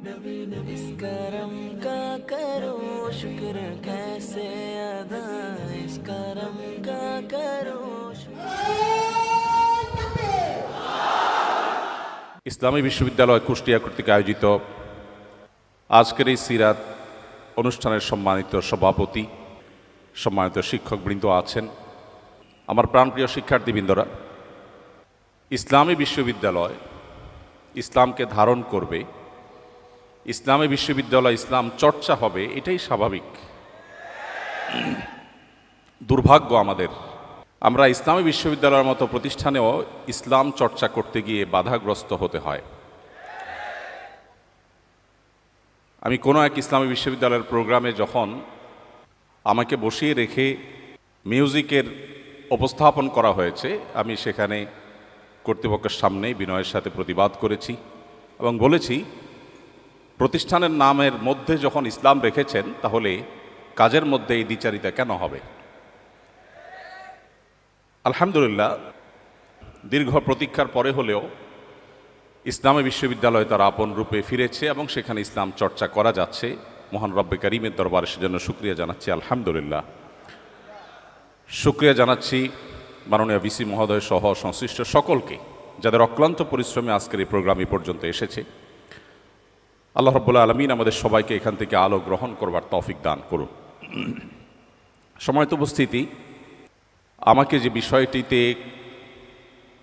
इस करम का करो शुक्र कैसे अदा इस करम का करो ইসলামী বিশ্ববিদ্যালয় কুষ্টিয়া কর্তৃক আয়োজিত আজকের এই সিরাত অনুষ্ঠানের সম্মানিত সভাপতি, সম্মানিত শিক্ষকবৃন্দ আছেন, আমার প্রাণপ্রিয় শিক্ষার্থীবৃন্দরা, ইসলামী বিশ্ববিদ্যালয় ইসলামকে ধারণ করবে, ইসলামী বিশ্ববিদ্যালয় ইসলাম চর্চা হবে, এটাই স্বাভাবিক। দুর্ভাগ্য আমাদের, আমরা ইসলামী বিশ্ববিদ্যালয়ের মতো প্রতিষ্ঠানেও ইসলাম চর্চা করতে গিয়ে বাধাগ্রস্ত হতে হয়। আমি কোনো এক ইসলামী বিশ্ববিদ্যালয়ের প্রোগ্রামে যখন আমাকে বসিয়ে রেখে মিউজিকের উপস্থাপন করা হয়েছে, আমি সেখানে কর্তৃপক্ষের সামনে বিনয়ের সাথে প্রতিবাদ করেছি এবং বলেছি, প্রতিষ্ঠানের নামের মধ্যে যখন ইসলাম রেখেছেন তাহলে কাজের মধ্যে এই দ্বিচারিতা কেন হবে? আলহামদুলিল্লাহ, দীর্ঘ প্রতীক্ষার পরে হলেও ইসলামী বিশ্ববিদ্যালয় তার আপন রূপে ফিরেছে এবং সেখানে ইসলাম চর্চা করা যাচ্ছে। মহান রব্বে কারিমের দরবারে সেজন্য শুকরিয়া জানাচ্ছি। আলহামদুলিল্লাহ, শুকরিয়া জানাচ্ছি মাননীয় ভিসি মহোদয় সহ সংশ্লিষ্ট সকলকে, যাদের অক্লান্ত পরিশ্রমে আজকের এই প্রোগ্রাম এই পর্যন্ত এসেছে। আল্লাহ রাব্বুল আলামিন আমাদের সবাইকে এখান থেকে আলো গ্রহণ করবার তৌফিক দান করুন। সম্মানিত উপস্থিতি, আমাকে যে বিষয়টিতে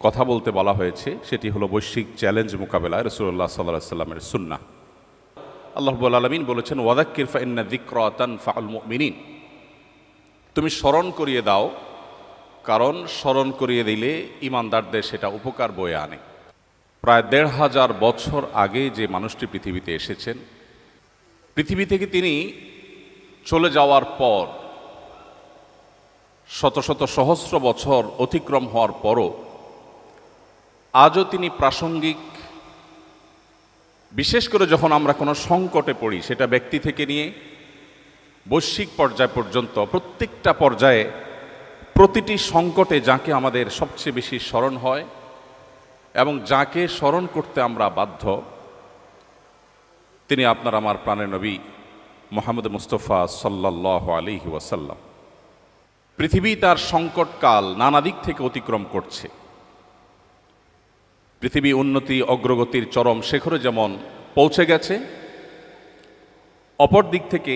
কথা বলতে বলা হয়েছে সেটি হলো বৈশ্বিক চ্যালেঞ্জ মোকাবেলায় রাসূলুল্লাহ সাল্লাল্লাহু আলাইহি ওয়াসাল্লামের সুন্নাহ। আল্লাহ রাব্বুল আলামিন বলেছেন, ওয়াযাক্কির ফাইন্না যিকরা তানফাউল মুমিনিন, তুমি স্মরণ করিয়ে দাও, কারণ স্মরণ করিয়ে দিলে ঈমানদারদের সেটা উপকার বয়ে আনে। প্রায় ১৫০০ বছর আগে যে মানুষটি পৃথিবীতে এসেছেন, পৃথিবী থেকে তিনি চলে যাওয়ার পর শত শত সহস্র বছর অতিক্রম হওয়ার পরও আজও তিনি প্রাসঙ্গিক। বিশেষ করে যখন আমরা কোনো সংকটে পড়ি, সেটা ব্যক্তি থেকে নিয়ে বৈশ্বিক পর্যায় পর্যন্ত, প্রত্যেকটা পর্যায়ে প্রতিটি সংকটে যাকে আমাদের সবচেয়ে বেশি স্মরণ হয় এবং যাকে স্মরণ করতে আমরা বাধ্য, তিনি আপনার আমার প্রাণের নবী মুহাম্মদ মুস্তাফা সাল্লাল্লাহু আলাইহি ওয়াসাল্লাম। পৃথিবী তার সংকটকাল নানা দিক থেকে অতিক্রম করছে। পৃথিবী উন্নতি অগ্রগতির চরম শিখরে যেমন পৌঁছে গেছে, অপর দিক থেকে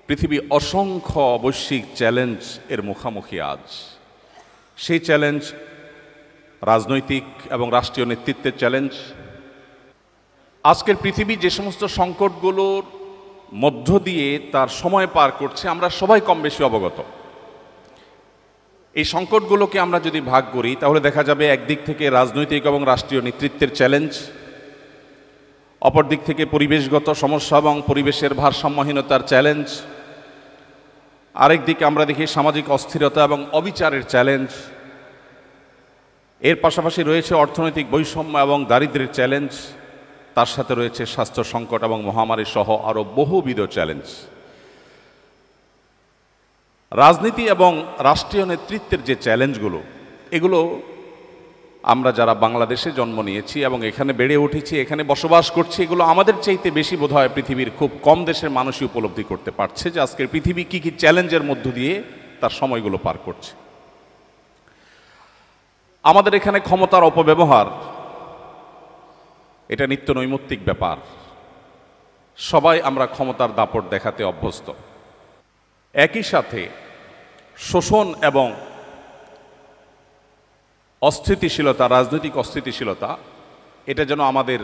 পৃথিবী অসংখ্য বৈশ্বিক চ্যালেঞ্জ এর মুখোমুখি আজ। সেই চ্যালেঞ্জ রাজনৈতিক এবং রাষ্ট্রীয় নেতৃত্বের চ্যালেঞ্জ। আজকের পৃথিবী যে সমস্ত সংকটগুলোর মধ্য দিয়ে তার সময় পার করছে, আমরা সবাই কম বেশি অবগত। এই সংকটগুলোকে আমরা যদি ভাগ করি তাহলে দেখা যাবে একদিক থেকে রাজনৈতিক এবং রাষ্ট্রীয় নেতৃত্বের চ্যালেঞ্জ, অপর দিক থেকে পরিবেশগত সমস্যা এবং পরিবেশের ভারসাম্যহীনতার চ্যালেঞ্জ, আরেক দিকে আমরা দেখি সামাজিক অস্থিরতা এবং অবিচারের চ্যালেঞ্জ। এর পাশাপাশি রয়েছে অর্থনৈতিক বৈষম্য এবং দারিদ্র্যের চ্যালেঞ্জ, তার সাথে রয়েছে স্বাস্থ্য সংকট এবং মহামারী সহ আরও বহুবিধ চ্যালেঞ্জ। রাজনীতি এবং রাষ্ট্রীয় নেতৃত্বের যে চ্যালেঞ্জগুলো, এগুলো আমরা যারা বাংলাদেশে জন্ম নিয়েছি এবং এখানে বেড়ে উঠেছি, এখানে বসবাস করছি, এগুলো আমাদের চাইতে বেশি বোধহয় পৃথিবীর খুব কম দেশের মানুষই উপলব্ধি করতে পারছে যে আজকের পৃথিবী কী কী চ্যালেঞ্জের মধ্য দিয়ে তার সময়গুলো পার করছে। আমাদের এখানে ক্ষমতার অপব্যবহার এটা নিত্য নৈমিত্তিক ব্যাপার। সবাই আমরা ক্ষমতার দাপট দেখাতে অভ্যস্ত। একই সাথে শোষণ এবং অস্থিতিশীলতা, রাজনৈতিক অস্থিতিশীলতা, এটা যেন আমাদের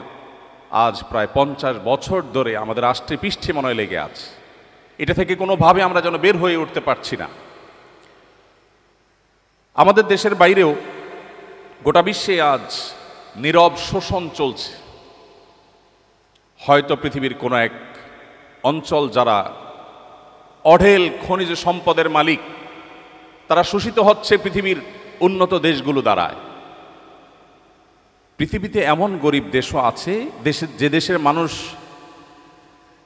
আজ প্রায় ৫০ বছর ধরে আমাদের আষ্টে পৃষ্ঠে মনে লেগে আছে। এটা থেকে কোনোভাবে আমরা যেন বের হয়ে উঠতে পারছি না। আমাদের দেশের বাইরেও গোটা বিশ্বে আজ নীরব শোষণ চলছে। হয়তো পৃথিবীর কোনো এক অঞ্চল যারা অঢেল খনিজ সম্পদের মালিক, তারা শোষিত হচ্ছে পৃথিবীর উন্নত দেশগুলো দ্বারায়। পৃথিবীতে এমন গরিব দেশও আছে যে দেশের মানুষ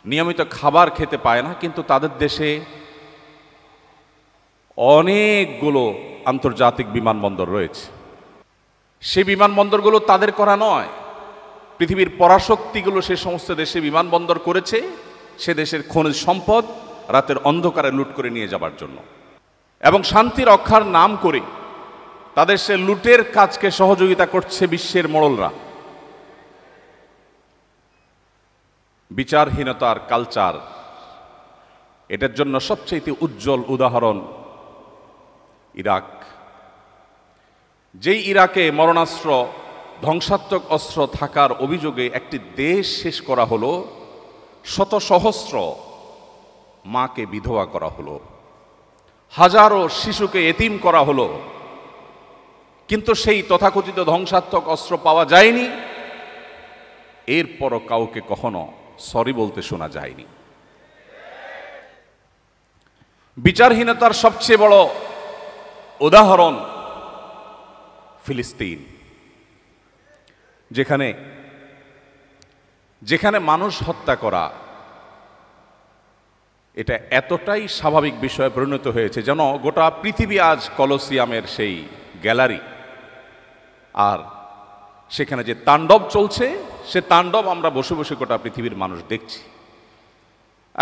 নিয়মিত খাবার খেতে পায় না, কিন্তু তাদের দেশে অনেকগুলো আন্তর্জাতিক বিমানবন্দর রয়েছে। সেই বিমানবন্দরগুলো তাদের করা নয়, পৃথিবীর পরাশক্তিগুলো সে সমস্ত দেশে বিমানবন্দর করেছে সে দেশের খনিজ সম্পদ রাতের অন্ধকারে লুট করে নিয়ে যাবার জন্য, এবং শান্তি রক্ষার নাম করে তাদের সে লুটের কাজকে সহযোগিতা করছে বিশ্বের মোড়লরা। বিচারহীনতার কালচার, এটার জন্য সবচেয়ে উজ্জ্বল উদাহরণ ইরাক। যেই ইরাকে মরণাস্ত্র, ধ্বংসাত্মক অস্ত্র থাকার অভিযোগে একটি দেশ শেষ করা হলো, শত সহস্র মাকে বিধবা করা হলো, হাজারো শিশুকে এতিম করা হলো, কিন্তু সেই তথাকথিত ধ্বংসাত্মক অস্ত্র পাওয়া যায়নি। এরপরও কাউকে কখনো সরি বলতে শোনা যায়নি। বিচারহীনতার সবচেয়ে বড় উদাহরণ ফিলিস্তিন, যেখানে যেখানে মানুষ হত্যা করা এটা এতটাই স্বাভাবিক বিষয়ে পরিণত হয়েছে যেন গোটা পৃথিবী আজ কলোসিয়ামের সেই গ্যালারি, আর সেখানে যে তাণ্ডব চলছে সে তাণ্ডব আমরা বসে বসে গোটা পৃথিবীর মানুষ দেখছি।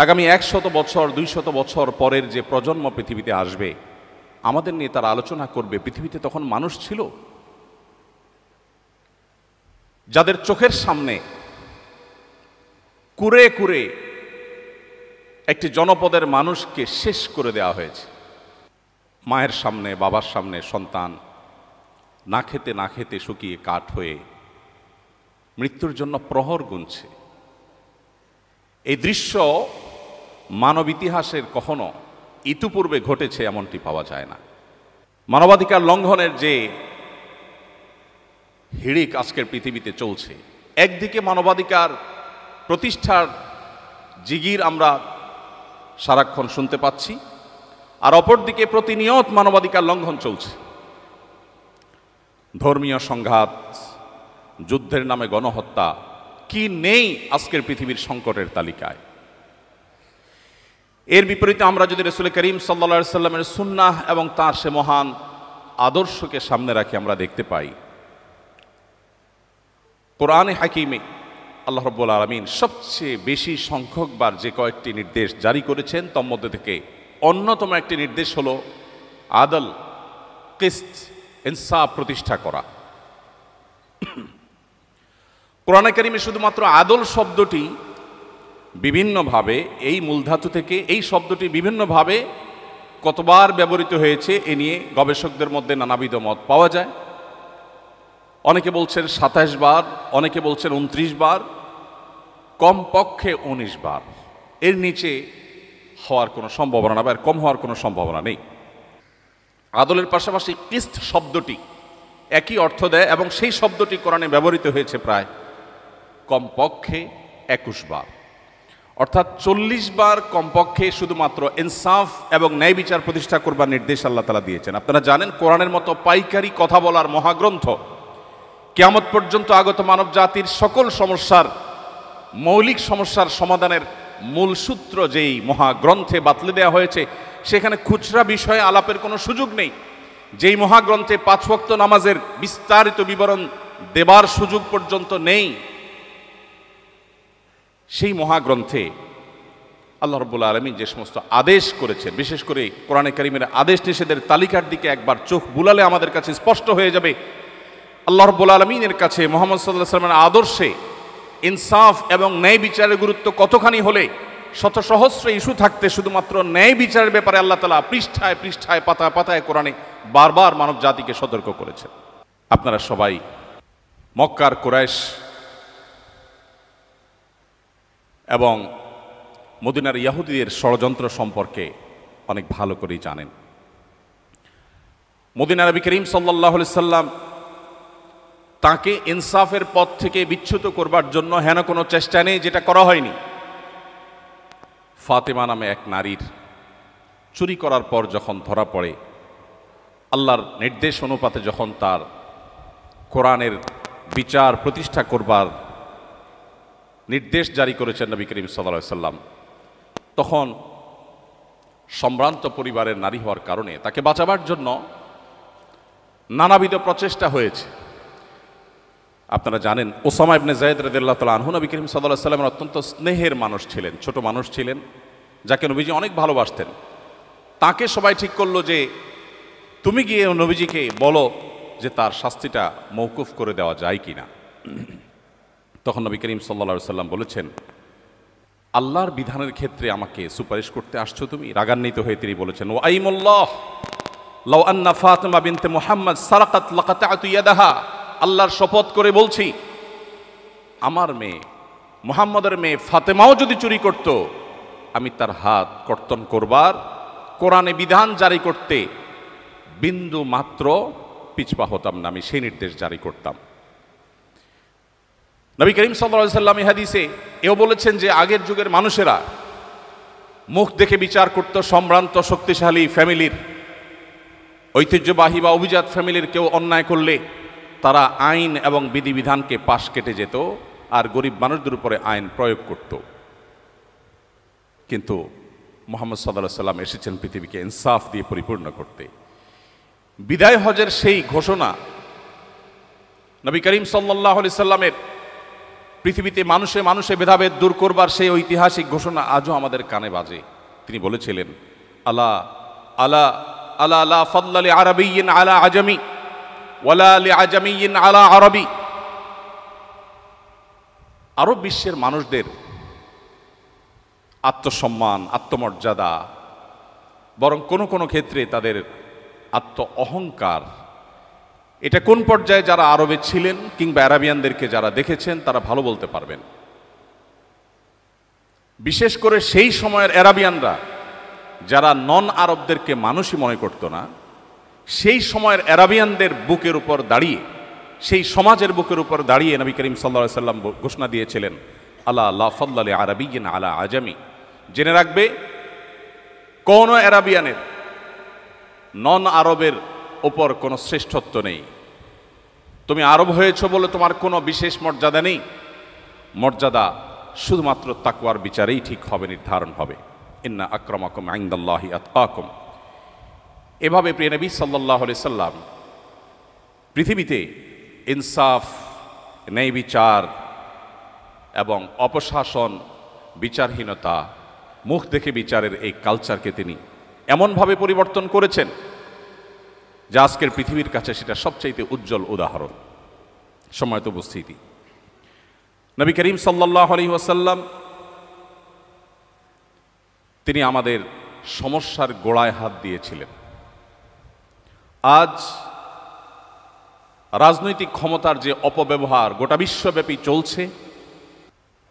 আগামী 100 বছর 200 বছর পরের যে প্রজন্ম পৃথিবীতে আসবে, আমাদের নিয়ে তারা আলোচনা করবে পৃথিবীতে তখন মানুষ ছিল, যাদের চোখের সামনে কুরে কুরে একটি জনপদের মানুষকে শেষ করে দেওয়া হয়েছে। মায়ের সামনে, বাবার সামনে সন্তান না খেতে না খেতে শুকিয়ে কাঠ হয়ে মৃত্যুর জন্য প্রহর গুনছে। এই দৃশ্য মানব ইতিহাসের কখনো ইতিপূর্বে ঘটেছে এমনটি পাওয়া যায় না। মানবাধিকার লঙ্ঘনের যে হিড়িক আজকের পৃথিবীতে চলছে, একদিকে মানবাধিকার প্রতিষ্ঠার জিগির আমরা সারাক্ষণ শুনতে পাচ্ছি, আর অপরদিকে প্রতিনিয়ত মানবাধিকার লঙ্ঘন চলছে। ধর্মীয় সংঘাত, যুদ্ধের নামে গণহত্যা, কি নেই আজকের পৃথিবীর সংকটের তালিকায়। এর বিপরীতে আমরা যদি রাসূল করিম সাল্লাল্লাহু আলাইহি সাল্লামের সুন্নাহ এবং তার সে মহান আদর্শকে সামনে রাখি, আমরা দেখতে পাই কোরআনে হাকিমে আল্লাহ রাব্বুল আলামিন সবচেয়ে বেশি সংখ্যকবার যে কয়েকটি নির্দেশ জারি করেছেন তার মধ্যে থেকে অন্যতম একটি নির্দেশ হলো আদল, কিসত, ইনসাফ প্রতিষ্ঠা করা। কোরআনে কারিমে শুধুমাত্র আদল শব্দটি বিভিন্নভাবে, এই মূলধাতু থেকে এই শব্দটি বিভিন্নভাবে কতবার ব্যবহৃত হয়েছে এ নিয়ে গবেষকদের মধ্যে নানাবিধ মত পাওয়া যায়। অনেকে বলছেন 27 বার, অনেকে বলছেন 29 বার, কমপক্ষে 19 বার। এর নিচে হওয়ার কোনো সম্ভাবনা না, বা কম হওয়ার কোনো সম্ভাবনা নেই। আদলের পাশাপাশি কিস্ত শব্দটি একই অর্থ দেয়, এবং সেই শব্দটি কোরআনে ব্যবহৃত হয়েছে প্রায় কমপক্ষে 21 বার, অর্থাৎ 40 বার কমপক্ষে শুধুমাত্র ইনসাফ এবং ন্যায় বিচার প্রতিষ্ঠা করবার নির্দেশ আল্লাহ তাআলা দিয়েছেন। আপনারা জানেন কোরআনের মতো পাইকারি কথা বলার মহাগ্রন্থ, কিয়ামত পর্যন্ত আগত মানব জাতির সকল সমস্যার, মৌলিক সমস্যার সমাধানের মূল সূত্র যেই মহাগ্রন্থে বাতলে দেওয়া হয়েছে, সেখানে খুচরা বিষয়ে আলাপের কোনো সুযোগ নেই। যেই মহাগ্রন্থে 5 ওয়াক্ত নামাজের বিস্তারিত বিবরণ দেবার সুযোগ পর্যন্ত নেই, সেই মহাগ্রন্থে আল্লাহ রাব্বুল আলামিন যে সমস্ত আদেশ করেছেন, বিশেষ করে কোরআনে কারিমের আদেশ নিষেধের তালিকার দিকে একবার চোখ বুলালে আমাদের কাছে স্পষ্ট হয়ে যাবে আল্লাহ রাব্বুল আলামিনের কাছে মুহাম্মদ সাল্লাল্লাহু আলাইহি ওয়াসাল্লামের আদর্শে ইনসাফ এবং ন্যায় বিচারের গুরুত্ব কতখানি হলে শত সহস্র ইস্যু থাকতে শুধুমাত্র ন্যায় বিচারের ব্যাপারে আল্লাহ তাআলা পৃষ্ঠায় পৃষ্ঠায় পাতায় পাতায় কোরআনে বারবার মানব জাতিকে সতর্ক করেছেন। আপনারা সবাই মক্কার কুরাইশ এবং মদিনার ইহুদিদের ষড়যন্ত্র সম্পর্কে অনেক ভালো করেই জানেন। মদিনার নবী করিম সাল্লাল্লাহু আলাইহি সাল্লাম তাকে ইনসাফের পথ থেকে বিচ্যুত করবার জন্য হেন কোনো চেষ্টা নেই যেটা করা হয়নি। ফাতেমা নামে এক নারীর চুরি করার পর যখন ধরা পড়ে, আল্লাহর নির্দেশ অনুপাতে যখন তার কোরআনের বিচার প্রতিষ্ঠা করবার নির্দেশ জারি করেছেন নবী করিম সাল্লাল্লাহু আলাইহি সাল্লাম, তখন সম্ভ্রান্ত পরিবারের নারী হওয়ার কারণে তাকে বাঁচাবার জন্য নানাবিধ প্রচেষ্টা হয়েছে। আপনারা জানেন ওসামা ইবনে যায়েদ রাদিয়াল্লাহু তাআলা আনহু নবী করিম সাল্লাল্লাহু আলাইহি ওয়াসাল্লামের অত্যন্ত স্নেহের মানুষ ছিলেন, ছোট মানুষ ছিলেন, যাকে নবীজি অনেক ভালোবাসতেন। তাকে সবাই ঠিক করলো যে তুমি গিয়ে নবীজিকে বলো যে তার শাস্তিটা মওকুফ করে দেওয়া যায় কিনা। তখন নবী করিম সাল্লাল্লাহু আলাইহি ওয়াসাল্লাম বলেছেন, আল্লাহর বিধানের ক্ষেত্রে আমাকে সুপারিশ করতে আসছো তুমি? রাগান্বিত হয়ে তিনি বলেছেন, ও আইমুল্লাহ লাউ আন্না ফাতিমা বিনতে মুহাম্মদ সারাকাত লাকাতাতু ইয়াদাহা, আল্লাহর শপথ করে বলছি আমার মেয়ে মুহাম্মদের মেয়ে ফাতেমাও যদি চুরি করত, আমি তার হাত কর্তন করবার, কোরআনে বিধান জারি করতে বিন্দু মাত্র পিছপা হতাম না, আমি সেই নির্দেশ জারি করতাম। নবী করিম সাল্লাল্লাহু আলাইহি ওয়াসাল্লাম এই হাদিসে এও বলেছেন যে আগের যুগের মানুষেরা মুখ দেখে বিচার করত। সম্ভ্রান্ত শক্তিশালী ফ্যামিলির, ঐতিহ্যবাহী বা অভিজাত ফ্যামিলির কেউ অন্যায় করলে তারা আইন এবং বিধিবিধানকে পাশ কেটে যেত আর গরিব মানুষদের উপরে আইন প্রয়োগ করত। কিন্তু মুহাম্মদ সাল্লাল্লাহু আলাইহি ওয়াসাল্লাম এসেছেন পৃথিবীকে ইনসাফ দিয়ে পরিপূর্ণ করতে। বিদায় হজের সেই ঘোষণা, নবী করিম সাল্লাল্লাহু আলাইহি ওয়াসাল্লামের পৃথিবীতে মানুষে মানুষে ভেদাভেদ দূর করবার সেই ঐতিহাসিক ঘোষণা আজও আমাদের কানে বাজে। তিনি বলেছিলেন, আলা আলা আলা লা ফাদলা লি আরাবিয়্যিন আলা আজামি ওয়ালা লি আজামিয়্যিন আলা আরবি। আরব বিশ্বের মানুষদের আত্মসম্মান, আত্মমর্যাদা, বরং কোনো কোনো ক্ষেত্রে তাদের আত্ম অহংকার, এটা কোন পর্যায়ে যারা আরবে ছিলেন কিংবা আরাবিয়ানদেরকে যারা দেখেছেন তারা ভালো বলতে পারবেন। বিশেষ করে সেই সময়ের আরাবিয়ানরা যারা নন আরবদেরকে মানুষই মনে করত না, সেই সময়ের আরাবিয়ানদের বুকের উপর দাঁড়িয়ে, সেই সমাজের বুকের উপর দাঁড়িয়ে নবী করিম সাল্লাল্লাহু আলাইহি ওয়াসাল্লাম ঘোষণা দিয়েছিলেন, আলা লা ফাদলা লি আরাবিয়্যিন আলা আজামি। জেনে রাখবে, কোন আরাবিয়ানের নন আরবের ওপর কোনো শ্রেষ্ঠত্ব নেই। তুমি আরব হয়েছ বলে তোমার কোনো বিশেষ মর্যাদা নেই। মর্যাদা শুধুমাত্র তাকওয়ার বিচারেই ঠিক হবে, নির্ধারণ হবে। ইন্না আকরামাকুম ইনদাল্লাহি আতকাকুম। এভাবে প্রিয় নবী সাল্লাল্লাহু আলাইহি সাল্লাম পৃথিবীতে ইনসাফ, ন্যায় বিচার এবং অপশাসন, বিচারহীনতা, মুখ দেখে বিচারের এই কালচারকে তিনি এমনভাবে পরিবর্তন করেছেন যে আজকের পৃথিবীর কাছে সেটা সবচাইতে উজ্জ্বল উদাহরণ। সময়ত উপস্থিতি, নবী করিম সাল্লাল্লাহু আলাইহি ওয়াসাল্লাম তিনি আমাদের সমস্যার গোড়ায় হাত দিয়েছিলেন। আজ রাজনৈতিক ক্ষমতার যে অপব্যবহার গোটা বিশ্বব্যাপী চলছে,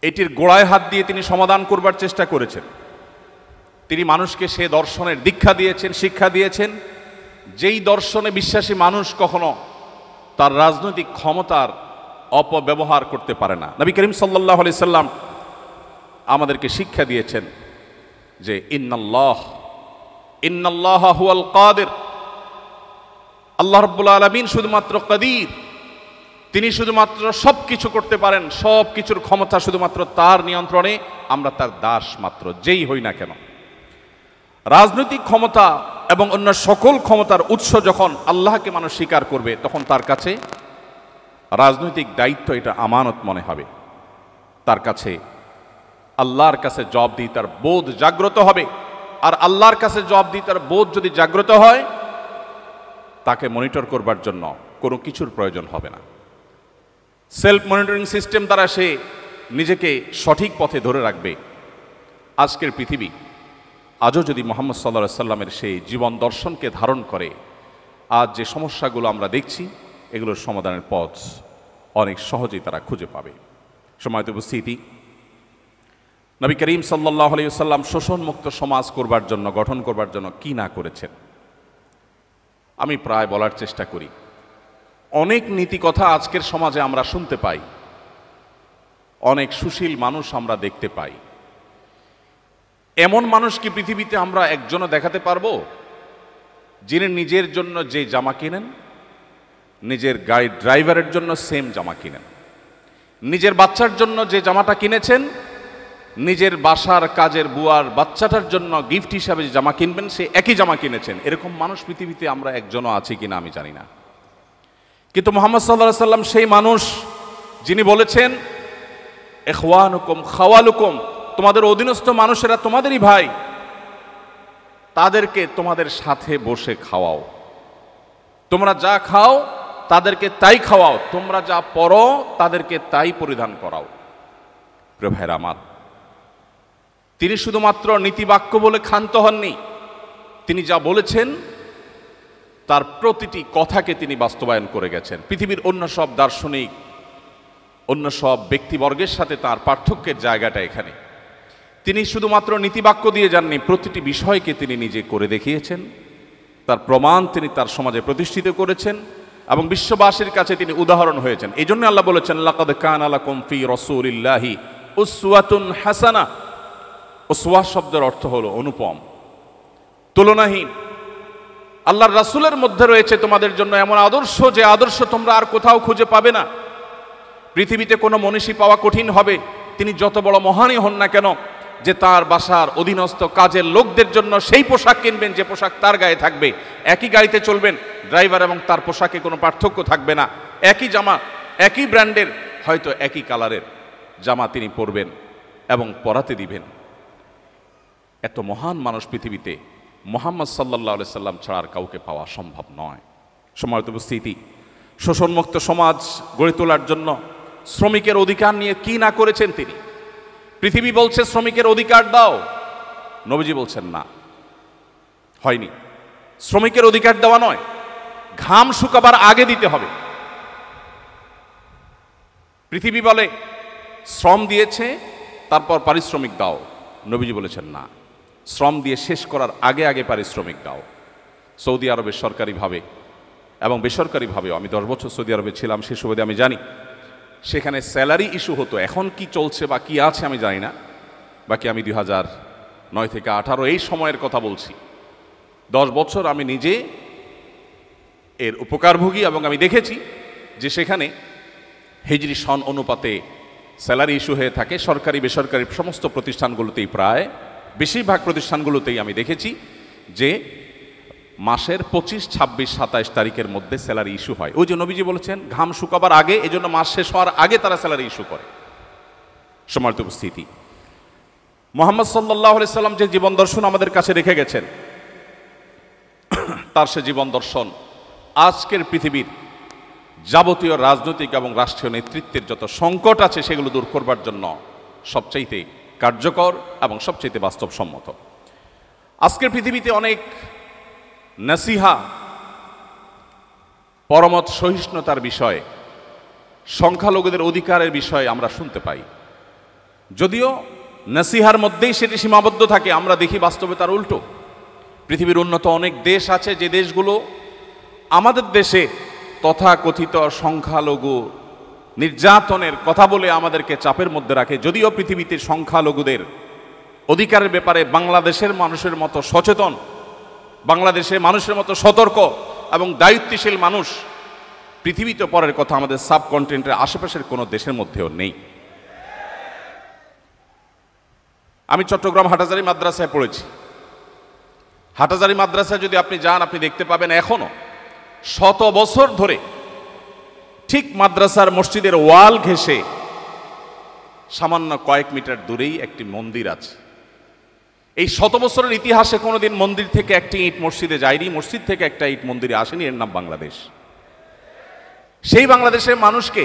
এটির গোড়ায় হাত দিয়ে তিনি সমাধান করবার চেষ্টা করেছেন। তিনি মানুষকে সে দর্শনের দীক্ষা দিয়েছেন, শিক্ষা দিয়েছেন, যেই দর্শনে বিশ্বাসী মানুষ কখনো তার রাজনৈতিক ক্ষমতার অপব্যবহার করতে পারে না। নবী করিম সাল্লাল্লাহু আলাইহি সাল্লাম আমাদেরকে শিক্ষা দিয়েছেন যে ইন্নাল্লাহ হুয়াল কাদির, আল্লাহ রাব্বুল আলামিন শুধুমাত্র কাদির, তিনি শুধুমাত্র সব কিছু করতে পারেন, সব কিছুর ক্ষমতা শুধুমাত্র তার নিয়ন্ত্রণে, আমরা তার দাস মাত্র, যেই হই না কেন। রাজনৈতিক ক্ষমতা এবং অন্য সকল ক্ষমতার উৎস যখন আল্লাহকে মানুষ স্বীকার করবে, তখন তার কাছে রাজনৈতিক দায়িত্ব এটা আমানত মনে হবে। তার কাছে আল্লাহর কাছে জবাবদিহিতার বোধ জাগ্রত হবে। আর আল্লাহর কাছে জবাবদিহিতার বোধ যদি জাগ্রত হয়, তাকে মনিটর করবার জন্য কোনো কিছুর প্রয়োজন হবে না। সেলফ মনিটরিং সিস্টেম দ্বারা সে নিজেকে সঠিক পথে ধরে রাখবে। আজকের পৃথিবী আজও যদি মুহাম্মদ সাল্লাল্লাহু আলাইহি সাল্লামের সেই জীবন দর্শনকে ধারণ করে, আজ যে সমস্যাগুলো আমরা দেখছি, এগুলোর সমাধানের পথ অনেক সহজেই তারা খুঁজে পাবে। সময়ত উপস্থিতি, নবী করিম সাল্লাল্লাহু আলাইহি ওয়াসাল্লাম শোষণমুক্ত সমাজ করবার জন্য, গঠন করবার জন্য কি না করেছেন আমি প্রায় বলার চেষ্টা করি। অনেক নীতি কথা আজকের সমাজে আমরা শুনতে পাই, অনেক সুশীল মানুষ আমরা দেখতে পাই। এমন মানুষ কি পৃথিবীতে আমরা একজনও দেখাতে পারবো যিনি নিজের জন্য যে জামা কিনেন, নিজের গাড়ির ড্রাইভারের জন্য সেম জামা কিনেন, নিজের বাচ্চার জন্য যে জামাটা কিনেছেন, নিজের বাসার কাজের বুয়ার বাচ্চাটার জন্য গিফট হিসাবে যে জামা কিনবেন, সে একই জামা কিনেছেন, এরকম মানুষ পৃথিবীতে আমরা একজনও আছি কিনা আমি জানি না। কিন্তু মুহাম্মদ সাল্লাল্লাহু আলাইহি সাল্লাম সেই মানুষ যিনি বলেছেন ইখওয়ানুকুম খাওয়ালুকুম, তোমাদের অধীনস্থ মানুষেরা তোমাদেরই ভাই, তাদেরকে তোমাদের সাথে বসে খাওয়াও, তোমরা যা খাও তাদেরকে তাই খাওয়াও, তোমরা যা পরো তাদেরকে তাই পরিধান করাও। প্রিয় ভাইরা আমার, তিনি শুধুমাত্র নীতিবাক্য বলে ক্ষান্ত হননি, তিনি যা বলেছেন তার প্রতিটি কথাকে তিনি বাস্তবায়ন করে গেছেন। পৃথিবীর অন্য সব দার্শনিক, অন্য সব ব্যক্তিবর্গের সাথে তার পার্থক্যের জায়গাটা এখানে। তিনি শুধুমাত্র নীতিবাক্য দিয়ে যাননি, প্রতিটি বিষয়কে তিনি নিজে করে দেখিয়েছেন, তার প্রমাণ তিনি তার সমাজে প্রতিষ্ঠিত করেছেন এবং বিশ্ববাসীর কাছে তিনি উদাহরণ হয়েছেন। এই জন্য আল্লাহ বলেছেন, লাকাদ কানা লাকুম ফি রাসূলিল্লাহি উসওয়াতুন হাসানাহ। উসওয়া শব্দের অর্থ হলো অনুপম, তুলনাহীন। আল্লাহর রাসূলের মধ্যে রয়েছে তোমাদের জন্য এমন আদর্শ, যে আদর্শ তোমরা আর কোথাও খুঁজে পাবে না। পৃথিবীতে কোনো মনীষী পাওয়া কঠিন হবে, তিনি যত বড় মহানই হন না কেন, যে তার বাসার অধীনস্থ কাজের লোকদের জন্য সেই পোশাক কিনবেন যে পোশাক তার গায়ে থাকবে। একই গাড়িতে চলবেন, ড্রাইভার এবং তার পোশাকে কোনো পার্থক্য থাকবে না। একই জামা, একই ব্র্যান্ডের, হয়তো একই কালারের জামা তিনি পরবেন এবং পরাতে দিবেন। এত মহান মানুষ পৃথিবীতে মুহাম্মদ সাল্লাল্লাহু আলাইহি সাল্লাম ছাড়া আর কাউকে পাওয়া সম্ভব নয়। সম্মানিত উপস্থিতি, শোষণমুক্ত সমাজ গড়ে তোলার জন্য শ্রমিকের অধিকার নিয়ে কি না করেছেন তিনি। পৃথিবী বলছে শ্রমিকের অধিকার দাও, নবীজি বলছেন না, হয়নি। শ্রমিকের অধিকার দেওয়া নয়, ঘাম শুকাবার আগে দিতে হবে। পৃথিবী বলে শ্রম দিয়েছে তারপর পারিশ্রমিক দাও, নবীজি বলেছেন না, শ্রম দিয়ে শেষ করার আগে আগে পারিশ্রমিক দাও। সৌদি আরবের সরকারিভাবে এবং বেসরকারিভাবেও, আমি 10 বছর সৌদি আরবে ছিলাম, সে সুবাদে আমি জানি, সেখানে স্যালারি ইস্যু হতো। এখন কি চলছে বা কি আছে আমি জানি না, বাকি আমি 2009 থেকে 18 এই সময়ের কথা বলছি। 10 বছর আমি নিজে এর উপকারভোগী এবং আমি দেখেছি যে সেখানে হিজরি সন অনুপাতে স্যালারি ইস্যু হয়ে থাকে। সরকারি বেসরকারি সমস্ত প্রতিষ্ঠানগুলোতেই, প্রায় বেশিরভাগ প্রতিষ্ঠানগুলোতেই আমি দেখেছি যে মাসের 25, 26, 27 তারিখের মধ্যে স্যালারি ইস্যু হয়। ওই যে নবীজি বলেছেন ঘাম শুকাবার আগে, এজন্য মাস শেষ হওয়ার আগে তারা স্যালারি ইস্যু করে। সম্মানিত উপস্থিতি, মুহাম্মদ সাল্লাল্লাহু আলাইহি সাল্লাম যে জীবন দর্শন আমাদের কাছে রেখে গেছেন, তার সে জীবন দর্শন আজকের পৃথিবীর যাবতীয় রাজনৈতিক এবং রাষ্ট্রীয় নেতৃত্বের যত সংকট আছে সেগুলো দূর করবার জন্য সবচাইতে কার্যকর এবং সবচাইতে বাস্তবসম্মত। আজকের পৃথিবীতে অনেক নসিহা, পরমত সহিষ্ণুতার বিষয়ে, সংখ্যালঘুদের অধিকারের বিষয়ে আমরা শুনতে পাই। যদিও নসিহার মধ্যেই সেটি সীমাবদ্ধ থাকে, আমরা দেখি বাস্তবে তার উল্টো। পৃথিবীর উন্নত অনেক দেশ আছে, যে দেশগুলো আমাদের দেশে তথাকথিত সংখ্যালঘু নির্যাতনের কথা বলে আমাদেরকে চাপের মধ্যে রাখে। যদিও পৃথিবীতে সংখ্যালঘুদের অধিকারের ব্যাপারে বাংলাদেশের মানুষের মতো সচেতন, বাংলাদেশের মানুষের মতো সতর্ক এবং দায়িত্বশীল মানুষ পৃথিবীতে, পরের কথা, আমাদের সাবকন্টিনেন্টের আশেপাশের কোনো দেশের মধ্যেও নেই। আমি চট্টগ্রাম হাটাজারি মাদ্রাসায় পড়েছি। হাটাজারি মাদ্রাসায় যদি আপনি যান, আপনি দেখতে পাবেন এখনো 100 বছর ধরে ঠিক মাদ্রাসার মসজিদের ওয়াল ঘেঁষে সামান্য কয়েক মিটার দূরেই একটি মন্দির আছে। এই 100 বছরের ইতিহাসে কোনোদিন মন্দির থেকে একটি ইট মসজিদে যায়নি, মসজিদ থেকে একটা ইট মন্দিরে আসেনি। এর নাম বাংলাদেশ। সেই বাংলাদেশের মানুষকে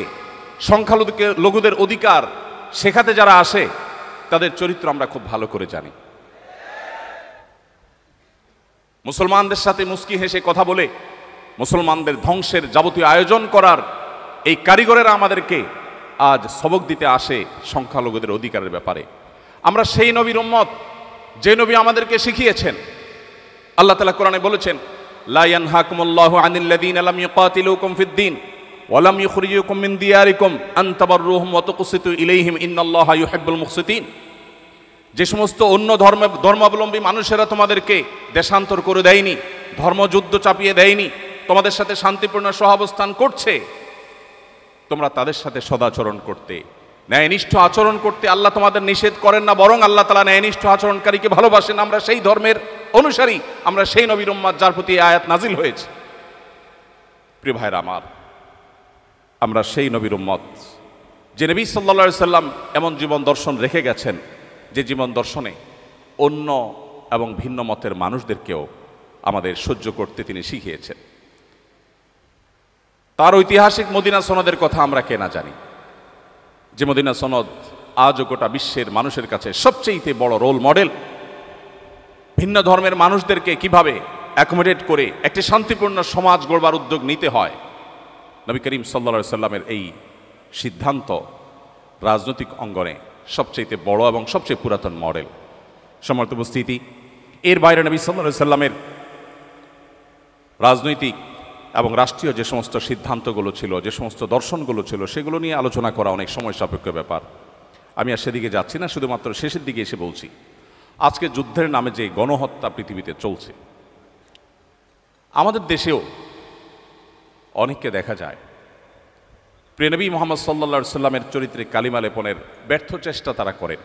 সংখ্যালঘুদের অধিকার শেখাতে যারা আসে, তাদের চরিত্র আমরা খুব ভালো করে জানি। মুসলমানদের সাথে মুস্কি হেসে কথা বলে মুসলমানদের ধ্বংসের যাবতীয় আয়োজন করার এই কারিগরেরা আমাদেরকে আজ সবক দিতে আসে সংখ্যালঘুদের অধিকারের ব্যাপারে। আমরা সেই নবীর উম্মত যে নবী আমাদেরকে শিখিয়েছেন। আল্লাহ তাআলা কোরআনে বলেছেন, লা ইয়ানহাকুমুল্লাহু আনিল্লাযীনা লাম ইউকাতিলুকুম ফিদ-দীন ওয়া লাম ইখরিজুকুম মিন দিয়ারিকুম আন তাবাররুহুম ওয়া তুকসিতু ইলাইহিম ইন্নাল্লাহা ইউহিব্বুল মুকসিতিন। যে সমস্ত অন্য ধর্মাবলম্বী মানুষেরা তোমাদেরকে দেশান্তর করে দেয়নি, ধর্মযুদ্ধ চাপিয়ে দেয়নি, তোমাদের সাথে শান্তিপূর্ণ সহাবস্থান করছে, তোমরা তাদের সাথে সদাচরণ করতে, ন্যায়নিষ্ঠ আচরণ করতে আল্লাহ তোমাদের নিষেধ করেন না, বরং আল্লাহ তাআলা ন্যায়নিষ্ঠ আচরণকারীকে ভালোবাসেন। আমরা সেই ধর্মের অনুসারী, আমরা সেই নবীর উম্মত যার প্রতি আয়াত নাজিল হয়েছে। প্রিয় ভাইরা আমার, আমরা সেই নবীর উম্মত যে নবী সাল্লাল্লাহু আলাইহি সাল্লাম এমন জীবন দর্শন রেখে গেছেন যে জীবন দর্শনে অন্য এবং ভিন্ন মতের মানুষদেরকেও আমাদের সহ্য করতে তিনি শিখিয়েছেন। তার ঐতিহাসিক মদিনা সনদের কথা আমরা কে না জানি, যে মদিনা সনদ আজও গোটা বিশ্বের মানুষের কাছে সবচেয়ে বড় রোল মডেল। ভিন্ন ধর্মের মানুষদেরকে কিভাবে অ্যাকোমোডেট করে একটি শান্তিপূর্ণ সমাজ গড়বার উদ্যোগ নিতে হয়, নবী করিম সাল্লাল্লাহু আলাইহি সাল্লামের এই সিদ্ধান্ত রাজনৈতিক অঙ্গনে সবচেয়ে বড় এবং সবচেয়ে পুরাতন মডেল। সম্মানিত উপস্থিতি, এর বাইরে নবী সাল্লাল্লাহু আলাইহি সাল্লামের রাজনৈতিক এবং রাষ্ট্রীয় যে সমস্ত সিদ্ধান্তগুলো ছিল, যে সমস্ত দর্শনগুলো ছিল, সেগুলো নিয়ে আলোচনা করা অনেক সময় সাপেক্ষ ব্যাপার। আমি আর সেদিকে যাচ্ছি না, শুধুমাত্র শেষের দিকে এসে বলছি, আজকে যুদ্ধের নামে যে গণহত্যা পৃথিবীতে চলছে, আমাদের দেশেও অনেককে দেখা যায় প্রিয় নবী মুহাম্মদ সাল্লাল্লাহু আলাইহি সাল্লামের চরিত্রে কালিমা লেপনের ব্যর্থ চেষ্টা তারা করেন।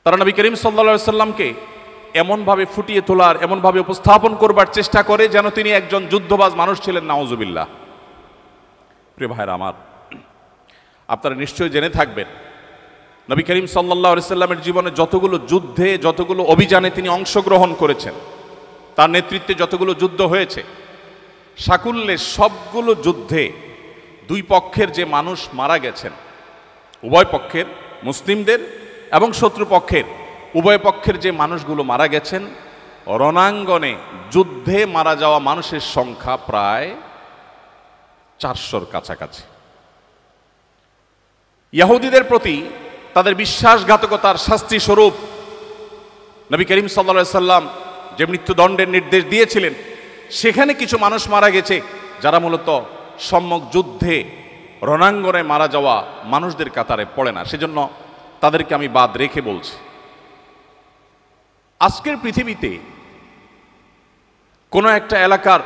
তারা নবী করিম সাল্লাল্লাহু আলাইহি সাল্লামকে এমনভাবে ফুটিয়ে তোলার, এমনভাবে উপস্থাপন করবার চেষ্টা করে যেন তিনি একজন যুদ্ধবাজ মানুষ ছিলেন, নাউজুবিল্লাহ। প্রিয় ভাইরা আমার, আপনারা নিশ্চয়ই জেনে থাকবেন নবী করিম সাল্লাল্লাহু আলাইহি সাল্লামের জীবনে যতগুলো যুদ্ধে, যতগুলো অভিযানে তিনি অংশগ্রহণ করেছেন, তার নেতৃত্বে যতগুলো যুদ্ধ হয়েছে, সাকুল্যে সবগুলো যুদ্ধে দুই পক্ষের যে মানুষ মারা গেছেন, উভয় পক্ষের, মুসলিমদের এবং শত্রুপক্ষের উভয় পক্ষের যে মানুষগুলো মারা গেছেন, রণাঙ্গনে যুদ্ধে মারা যাওয়া মানুষের সংখ্যা প্রায় 400-র কাছাকাছি। ইহুদিদের প্রতি তাদের বিশ্বাসঘাতকতার শাস্তি স্বরূপ নবী করিম সাল্লাল্লাহু আলাইহি সাল্লাম যে মৃত্যুদণ্ডের নির্দেশ দিয়েছিলেন, সেখানে কিছু মানুষ মারা গেছে যারা মূলত সম্মুখ যুদ্ধে রণাঙ্গনে মারা যাওয়া মানুষদের কাতারে পড়ে না, সেজন্য তাদেরকে আমি বাদ রেখে বলছি। আজকের পৃথিবীতে কোনো একটা এলাকার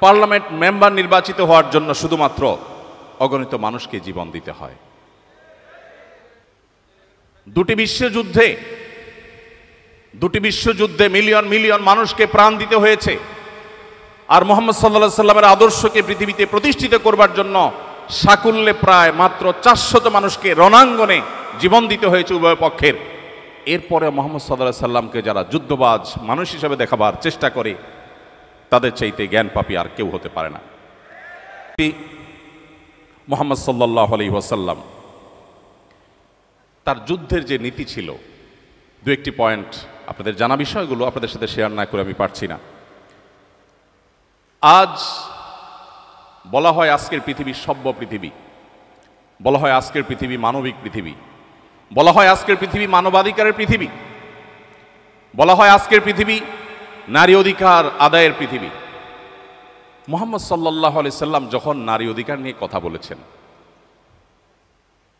পার্লামেন্ট মেম্বার নির্বাচিত হওয়ার জন্য শুধুমাত্র অগণিত মানুষকে জীবন দিতে হয়। দুটি বিশ্বযুদ্ধে মিলিয়ন মিলিয়ন মানুষকে প্রাণ দিতে হয়েছে। আর মুহাম্মদ সাল্লাল্লাহু আলাইহি সাল্লামের আদর্শকে পৃথিবীতে প্রতিষ্ঠিত করবার জন্য সাকুল্যে প্রায় মাত্র 400 মানুষকে রণাঙ্গনে জীবন দিতে হয়েছে উভয় পক্ষের। এরপরে মুহাম্মদ সাল্লাল্লাহু আলাইহি সাল্লামকে যারা যুদ্ধবাজ মানুষ হিসেবে দেখাবার চেষ্টা করে, তাদের চাইতে জ্ঞান পাপী আর কেউ হতে পারে না। মুহাম্মদ সাল্লাল্লাহু আলাইহি ওয়াসাল্লাম তার যুদ্ধের যে নীতি ছিল, দু একটি পয়েন্ট আপনাদের জানা বিষয়গুলো আপনাদের সাথে শেয়ার না করে আমি পারছি না। আজ বলা হয় আজকের পৃথিবী সভ্য পৃথিবী, বলা হয় আজকের পৃথিবী মানবিক পৃথিবী, বলা হয় আজকের পৃথিবী মানবাধিকারের পৃথিবী, বলা হয় আজকের পৃথিবী নারী অধিকার আদায়ের পৃথিবী। মুহাম্মদ সাল্লাল্লাহু আলাইহি সাল্লাম যখন নারী অধিকার নিয়ে কথা বলেছেন,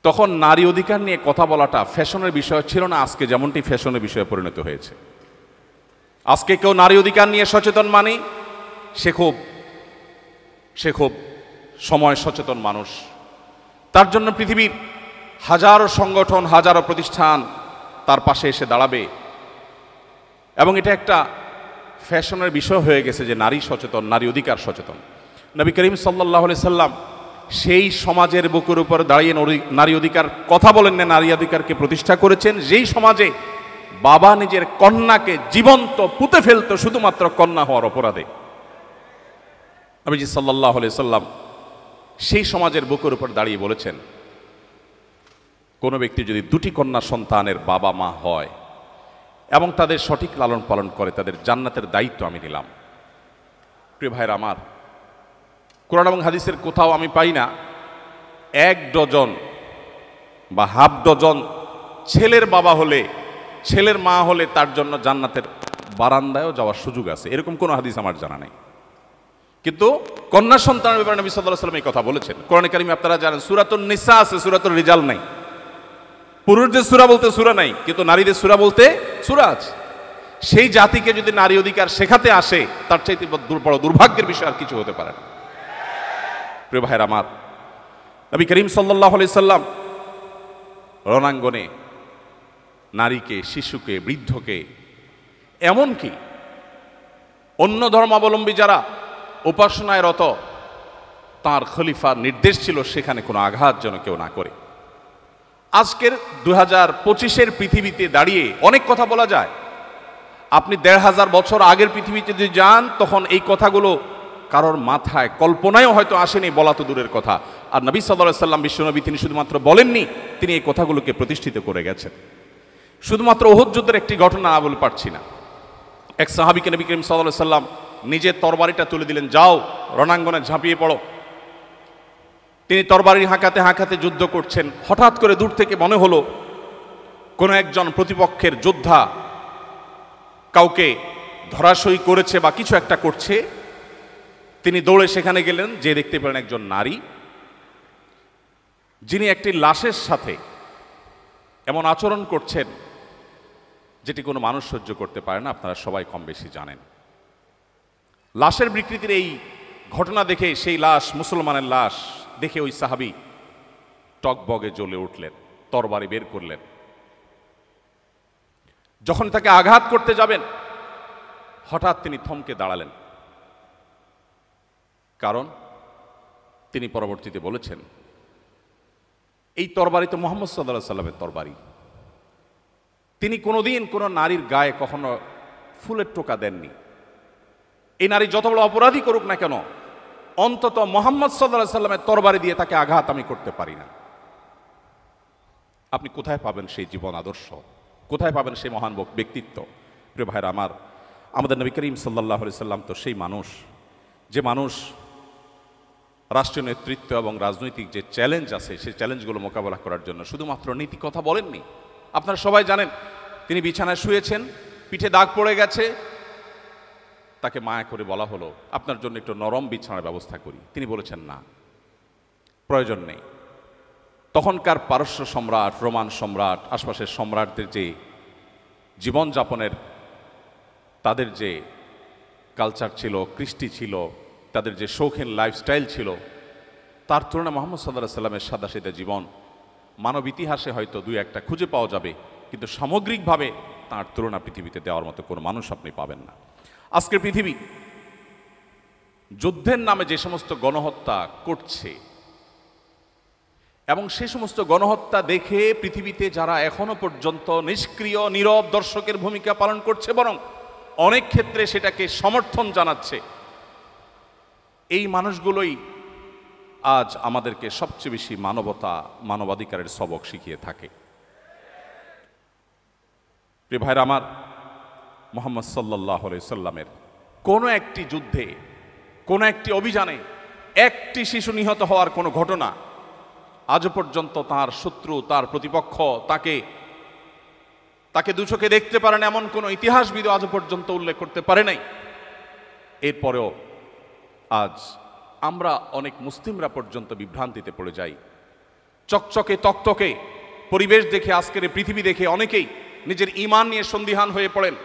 তখন নারী অধিকার নিয়ে কথা বলাটা ফ্যাশনের বিষয় ছিল না, আজকে যেমনটি ফ্যাশনের বিষয়ে পরিণত হয়েছে। আজকে কেউ নারী অধিকার নিয়ে সচেতন মানে সে খুব সময় সচেতন মানুষ। তার জন্য পৃথিবীর হাজারো সংগঠন, হাজারো প্রতিষ্ঠান তার পাশে এসে দাঁড়াবে, এবং এটা একটা ফ্যাশনের বিষয় হয়ে গেছে যে নারী সচেতন, নারী অধিকার সচেতন। নবী করিম সাল্লাল্লাহু আলাইহি সাল্লাম সেই সমাজের বুকের উপর দাঁড়িয়ে নারী অধিকার কথা বলেন না, নারী অধিকারকে প্রতিষ্ঠা করেছেন। যেই সমাজে বাবা নিজের কন্যাকে জীবন্ত পুঁতে ফেলত শুধুমাত্র কন্যা হওয়ার অপরাধে, নবীজি সাল্লাল্লাহু আলাইহি সাল্লাম সেই সমাজের বুকের উপর দাঁড়িয়ে বলেছেন, কোনো ব্যক্তি যদি দুটি কন্যা সন্তানের বাবা মা হয় এবং তাদের সঠিক লালন পালন করে, তাদের জান্নাতের দায়িত্ব আমি নিলাম। প্রিয় ভাইরা আমার, কোরআন এবং হাদিসের কোথাও আমি পাই না 1 ডজন বা হাফ ডজন ছেলের বাবা হলে, ছেলের মা হলে তার জন্য জান্নাতের বারান্দায়ও যাওয়ার সুযোগ আছে, এরকম কোনো হাদিস আমার জানা নেই। কিন্তু কন্যা সন্তানের ব্যাপারে নবী সাল্লাল্লাহু আলাইহি সাল্লাম এই কথা বলেছেন। কোরআনে কারিমে আপনারা জানেন সূরাতুন নিসা আছে, সূরাতুল রিজাল নাই। পুরুষদের সূরা বলতে সূরা নাই, কিন্তু নারীদের সূরা বলতে সূরা আছে। সেই জাতিকে যদি নারী অধিকার শেখাতে আসে, তার চাইতে বড় দুর্ভাগ্যের বিষয় আর কিছু হতে পারে না। প্রিয় ভাইরা আমার, নবী করিম সাল্লাল্লাহু আলাইহি সাল্লাম রণাঙ্গনে নারীকে, শিশুকে, বৃদ্ধকে, এমনকি অন্য ধর্মাবলম্বী যারা উপাসনায় রত তার খলিফার নির্দেশ ছিল সেখানে কোনো আঘাত যেন কেউ না করে। আজকের 2025-এর পৃথিবীতে দাঁড়িয়ে অনেক কথা বলা যায়। আপনি 1500 বছর আগের পৃথিবীতে যদি যান, তখন এই কথাগুলো কারোর মাথায় কল্পনায়ও হয়তো আসেনি, বলা তো দূরের কথা। আর নবী সাল্লাল্লাহু আলাইহি সাল্লাম, বিশ্বনবী, তিনি শুধুমাত্র বলেননি, তিনি এই কথাগুলোকে প্রতিষ্ঠিত করে গেছেন। শুধুমাত্র উহুদ যুদ্ধের একটি ঘটনা বলে পারছি না। এক সাহাবীকে নবী করিম সাল্লাল্লাহু আলাইহি সাল্লাম নিজের তরবারিটা তুলে দিলেন, যাও রণাঙ্গনে ঝাঁপিয়ে পড়ো। তিনি তরবারি হাঁকাতে হাঁকাতে যুদ্ধ করছেন। হঠাৎ করে দূর থেকে মনে হলো কোনো একজন প্রতিপক্ষের যোদ্ধা কাউকে ধরাশয়ী করেছে বা কিছু একটা করছে। তিনি দৌড়ে সেখানে গেলেন, যে দেখতে পেলেন একজন নারী, যিনি একটি লাশের সাথে এমন আচরণ করছেন যেটি কোনো মানুষ সহ্য করতে পারে না। আপনারা সবাই কম বেশি জানেন। লাশের বিকৃতির এই ঘটনা দেখে, সেই লাশ মুসলমানের লাশ দেখে ওই সাহাবী টকবগে জ্বলে উঠলেন, তরবারি বের করলেন। যখন তাকে আঘাত করতে যাবেন, হঠাৎ তিনি থমকে দাঁড়ালেন, কারণ তিনি পরবর্তীতে বলেছেন, এই তরবারি তো মুহাম্মদ সাল্লাল্লাহু আলাইহি সাল্লামের তরবারি। তিনি কোনোদিন কোনো নারীর গায়ে কখনো ফুলের টোকা দেননি। এই নারী যত বড় অপরাধী করুক না কেন, অন্তত মুহাম্মদ সাল্লাল্লাহু আলাইহি সাল্লামের তরবারি দিয়ে তাকে আঘাত আমি করতে পারি না। আপনি কোথায় পাবেন সেই জীবন আদর্শ? কোথায় পাবেন সেই মহান ব্যক্তিত্ব? প্রিয় ভাইরা আমার, আমাদের নবী করিম সাল্লাল্লাহু আলাইহি সাল্লাম তো সেই মানুষ, যে মানুষ রাষ্ট্রীয় নেতৃত্ব এবং রাজনৈতিক যে চ্যালেঞ্জ আছে, সেই চ্যালেঞ্জগুলো মোকাবেলা করার জন্য শুধুমাত্র নীতি কথা বলেননি। আপনারা সবাই জানেন, তিনি বিছানায় শুয়েছেন, পিঠে দাগ পড়ে গেছে, তাকে মায়া করে বলা হলো, আপনার জন্য একটু নরম বিছানার ব্যবস্থা করি। তিনি বলেছেন, না, প্রয়োজন নেই। তখনকার পারস্য সম্রাট, রোমান সম্রাট, আশপাশের সম্রাটদের যে জীবনযাপনের তাদের যে কালচার ছিল, কৃষ্টি ছিল, তাদের যে শৌখিন লাইফস্টাইল ছিল, তার তুলনায় মুহাম্মদ সাল্লাল্লাহু আলাইহি সাল্লামের সাদাসিধা জীবন মানব ইতিহাসে হয়তো দুই একটা খুঁজে পাওয়া যাবে, কিন্তু সামগ্রিকভাবে তার তুলনা পৃথিবীতে দেওয়ার মতো কোনো মানুষ আপনি পাবেন না। আজকের পৃথিবী যুদ্ধের নামে যে সমস্ত গণহত্যা করছে, এবং সে সমস্ত গণহত্যা দেখে পৃথিবীতে যারা এখনো পর্যন্ত নিষ্ক্রিয় নীরব দর্শকের ভূমিকা পালন করছে, বরং অনেক ক্ষেত্রে সেটাকে সমর্থন জানাচ্ছে, এই মানুষগুলোই আজ আমাদেরকে সবচেয়ে বেশি মানবতা, মানবাধিকারের সবক শিখিয়ে থাকে। প্রিয় ভাইরা আমার, মুহাম্মদ সাল্লাল্লাহু আলাইহি সাল্লামের কোনো একটি যুদ্ধে, কোনো একটি অভিযানে একটি শিশু নিহত হওয়ার কোনো ঘটনা আজও পর্যন্ত তার শত্রু, তার প্রতিপক্ষ তাকে দু চোখে দেখতে পারেন এমন কোনো ইতিহাসবিদ আজও পর্যন্ত উল্লেখ করতে পারে নাই। এরপরেও আজ আমরা অনেক মুসলিমরা পর্যন্ত বিভ্রান্তিতে পড়ে যাই। চকচকে তকতকে পরিবেশ দেখে, আজকের পৃথিবী দেখে অনেকেই নিজের ঈমান নিয়ে সন্দিহান হয়ে পড়েন।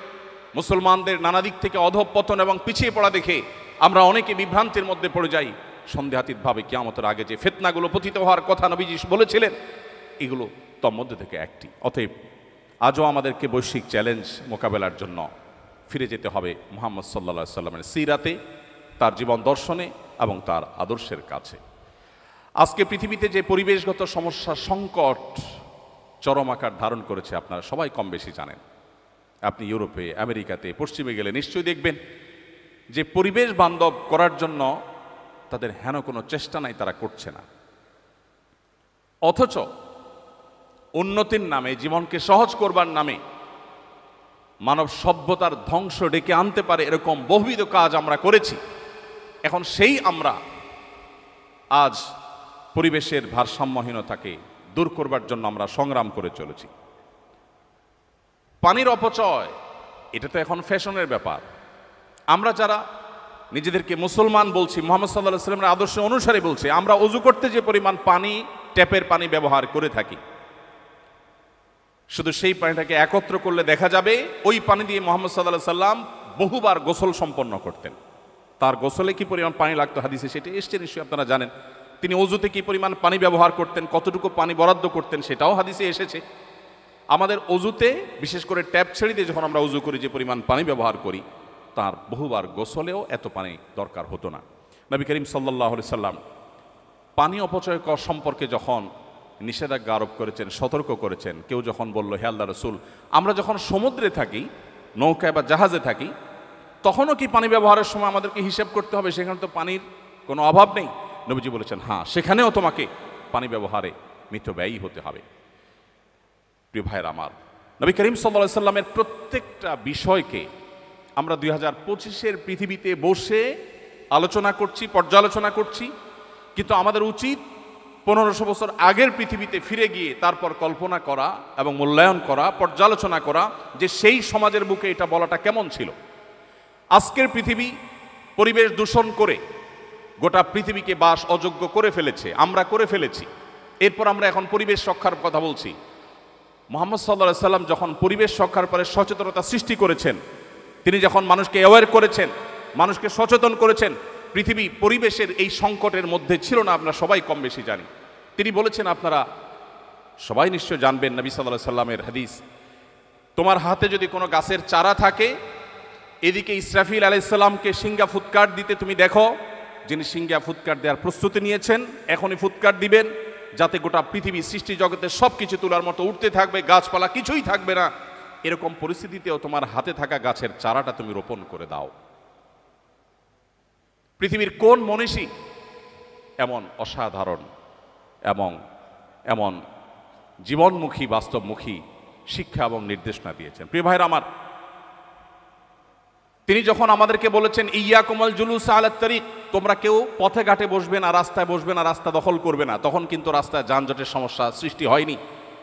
মুসলমানদের নানা দিক থেকে অধঃপতন এবং পিছিয়ে পড়া দেখে আমরা অনেকে বিভ্রান্তির মধ্যে পড়ে যাই। সন্দেহাতীতভাবে কিয়ামতের আগে যে ফিতনাগুলো পতিত হওয়ার কথা নবীজি বলেছিলেন, এগুলো তার মধ্যে থেকে একটি। অতএব আজও আমাদেরকে বৈশ্বিক চ্যালেঞ্জ মোকাবেলার জন্য ফিরে যেতে হবে মুহাম্মদ সাল্লাল্লাহু আলাইহি সাল্লামের সিরাতে, তার জীবন দর্শনে এবং তার আদর্শের কাছে। আজকে পৃথিবীতে যে পরিবেশগত সমস্যা, সংকট চরম আকার ধারণ করেছে, আপনারা সবাই কম বেশি জানেন। আপনি ইউরোপে, আমেরিকাতে, পশ্চিমে গেলে নিশ্চয়ই দেখবেন যে পরিবেশ বান্ধব করার জন্য তাদের হেন কোনো চেষ্টা নাই, তারা করছে না। অথচ উন্নতির নামে, জীবনকে সহজ করবার নামে মানব সভ্যতার ধ্বংস ডেকে আনতে পারে এরকম বহুবিধ কাজ আমরা করেছি। এখন সেই আমরা আজ পরিবেশের ভারসাম্যহীনতাকে দূর করবার জন্য আমরা সংগ্রাম করে চলেছি। পানির অপচয়, এটা তো এখন ফ্যাশনের ব্যাপার। আমরা যারা নিজেদেরকে মুসলমান বলছি, মুহাম্মদ সাল্লাল্লাহু আলাইহি সাল্লামের আদর্শ অনুসারে বলছি, আমরা ওযু করতে যে পরিমাণ পানি, ট্যাপের পানি ব্যবহার করে থাকি, শুধু সেই পানিটাকে একত্র করলে দেখা যাবে ওই পানি দিয়ে মুহাম্মদ সাল্লাল্লাহু আলাইহি সাল্লাম বহুবার গোসল সম্পন্ন করতেন। তার গোসলে কি পরিমাণ পানি লাগতো হাদিসে সেটা এসছে, নিশ্চয়ই আপনারা জানেন। তিনি ওযুতে কি পরিমাণ পানি ব্যবহার করতেন, কতটুকু পানি বরাদ্দ করতেন, সেটাও হাদিসে এসেছে। আমাদের ওযুতে, বিশেষ করে ট্যাপ ছেড়ে দিয়ে যখন আমরা ওযু করি যে পরিমাণ পানি ব্যবহার করি, তার বহুবার গোসলেও এত পানি দরকার হতো না। নবী করিম সাল্লাল্লাহু আলাইহি সাল্লাম পানি অপচয় সম্পর্কে যখন নিষেধাজ্ঞা আরোপ করেছেন, সতর্ক করেছেন, কেউ যখন বলল হে আল্লাহ রসুল, আমরা যখন সমুদ্রে থাকি, নৌকায় বা জাহাজে থাকি, তখনও কি পানি ব্যবহারের সময় আমাদেরকে হিসেব করতে হবে? সেখানে তো পানির কোনো অভাব নেই। নবীজি বলেছেন হ্যাঁ, সেখানেও তোমাকে পানি ব্যবহারে মিতব্যয়ী হতে হবে। প্রিয় ভাইয়ের আমার, নবী করিম সাল্লাল্লাহু আলাইহি সাল্লামের প্রত্যেকটা বিষয়কে আমরা 2025-এর পৃথিবীতে বসে আলোচনা করছি, পর্যালোচনা করছি, কিন্তু আমাদের উচিত 1500 বছর আগের পৃথিবীতে ফিরে গিয়ে তারপর কল্পনা করা এবং মূল্যায়ন করা, পর্যালোচনা করা যে সেই সমাজের বুকে এটা বলাটা কেমন ছিল। আজকের পৃথিবী পরিবেশ দূষণ করে গোটা পৃথিবীকে বাস অযোগ্য করে ফেলেছে, আমরা করে ফেলেছি। এরপর আমরা এখন পরিবেশ রক্ষার কথা বলছি। মুহাম্মদ সাল্লাল্লাহু আলাইহি সাল্লাম যখন পরিবেশ রক্ষার পরে সচেতনতা সৃষ্টি করেছেন, তিনি যখন মানুষকে অ্যাওয়্যার করেছেন, মানুষকে সচেতন করেছেন, পৃথিবী পরিবেশের এই সংকটের মধ্যে ছিল না, আমরা সবাই কম বেশি জানি। তিনি বলেছেন, আপনারা সবাই নিশ্চয় জানবেন নবী সাল্লাল্লাহু আলাইহি সাল্লামের হাদিস, তোমার হাতে যদি কোনো গাছের চারা থাকে, এদিকে ইসরাফিল আলাইহিস সালামকে সিংহা ফুৎকার দিতে তুমি দেখো, যিনি সিংহা ফুৎকার দেওয়ার প্রস্তুতি নিয়েছেন, এখনই ফুৎকার দিবেন, যাতে গোটা পৃথিবী সৃষ্টি জগতের সব কিছু তোলার মতো উঠতে থাকবে, গাছপালা কিছুই থাকবে না। এরকম পরিস্থিতিতেও তোমার হাতে থাকা গাছের চারাটা তুমি রোপণ করে দাও। পৃথিবীর কোন মনীষী এমন অসাধারণ এবং এমন জীবনমুখী, বাস্তবমুখী শিক্ষা এবং নির্দেশনা দিয়েছেন? প্রিয় ভাইরা আমার, তিনি যখন আমাদেরকে বলেছেন ইয়াকুমুল জুলুস আলা তারিক, তোমরা কেউ পথে ঘাটে বসবে না, রাস্তায় বসবে না, রাস্তা দখল করবে না, তখন কিন্তু রাস্তায় যানজটের সমস্যা সৃষ্টি হয়নি।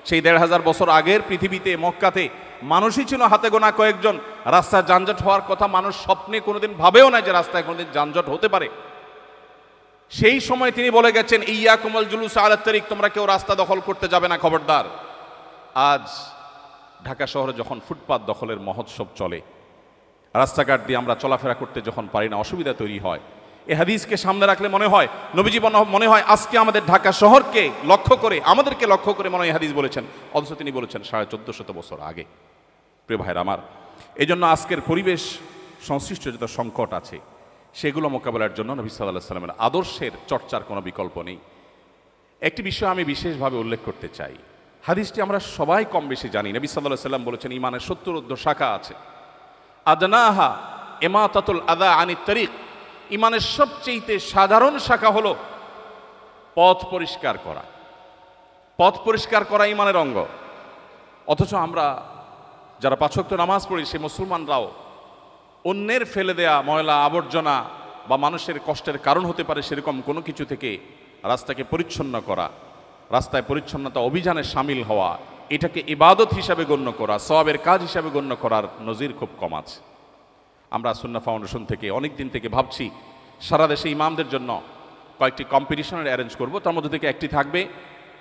সেই 1500 বছর আগের পৃথিবীতে মক্কাতে মানুষই ছিল হাতে গোনা কয়েকজন। রাস্তায় যানজট হওয়ার কথা মানুষ স্বপ্নে কোনোদিন ভাবেও না যে রাস্তায় কোনোদিন যানজট হতে পারে। সেই সময় তিনি বলে গেছেন ইয়াকুমুল জুলুস আলা তারিক, তোমরা কেউ রাস্তা দখল করতে যাবে না, খবরদার। আজ ঢাকা শহরে যখন ফুটপাত দখলের মহোৎসব চলে, রাস্তাঘাট দিয়ে আমরা চলাফেরা করতে যখন পারি না, অসুবিধা তৈরি হয়। এই হাদিসকে সামনে রাখলে মনে হয় নবীজি মনে হয় আজকে আমাদের ঢাকা শহরকে লক্ষ্য করে, আমাদেরকে লক্ষ্য করে মনে হয় হাদিস বলেছেন, অথচ তিনি বলেছেন 1450 বছর আগে। প্রিয় ভাইরা আমার, এই জন্য আজকের পরিবেশ সংশ্লিষ্ট যত সংকট আছে সেগুলো মোকাবেলার জন্য নবী সাল্লাল্লাহু আলাইহি সাল্লামের আদর্শের চর্চার কোনো বিকল্প নেই। একটি বিষয় আমি বিশেষভাবে উল্লেখ করতে চাই, হাদিসটি আমরা সবাই কম বেশি জানি। নবী সাল্লাল্লাহু আলাইহি সাল্লাম বলেছেন ঈমানের 70 শাখা আছে, আদনাহা ইমাতাতুল আযা আনিত তারিক, ঈমানের সবচেয়ে সাধারণ শাখা হলো পথ পরিষ্কার করা। পথ পরিষ্কার করা ঈমানের অঙ্গ। অথচ আমরা যারা 5 ওয়াক্ত নামাজ পড়ি সে মুসলমানরাও অন্যের ফেলে দেয়া ময়লা আবর্জনা বা মানুষের কষ্টের কারণ হতে পারে সেরকম কোনো কিছু থেকে রাস্তাকে পরিচ্ছন্ন করা, রাস্তায় পরিচ্ছন্নতা অভিযানে সামিল হওয়া, এটাকে ইবাদত হিসাবে গণ্য করা, সওয়াবের কাজ হিসাবে গণ্য করার নজির খুব কম আছে। আমরা সুন্নাহ ফাউন্ডেশন থেকে অনেক দিন থেকে ভাবছি সারা দেশে ইমামদের জন্য কয়েকটি কম্পিটিশনের অ্যারেঞ্জ করব। তার মধ্যে থেকে একটি থাকবে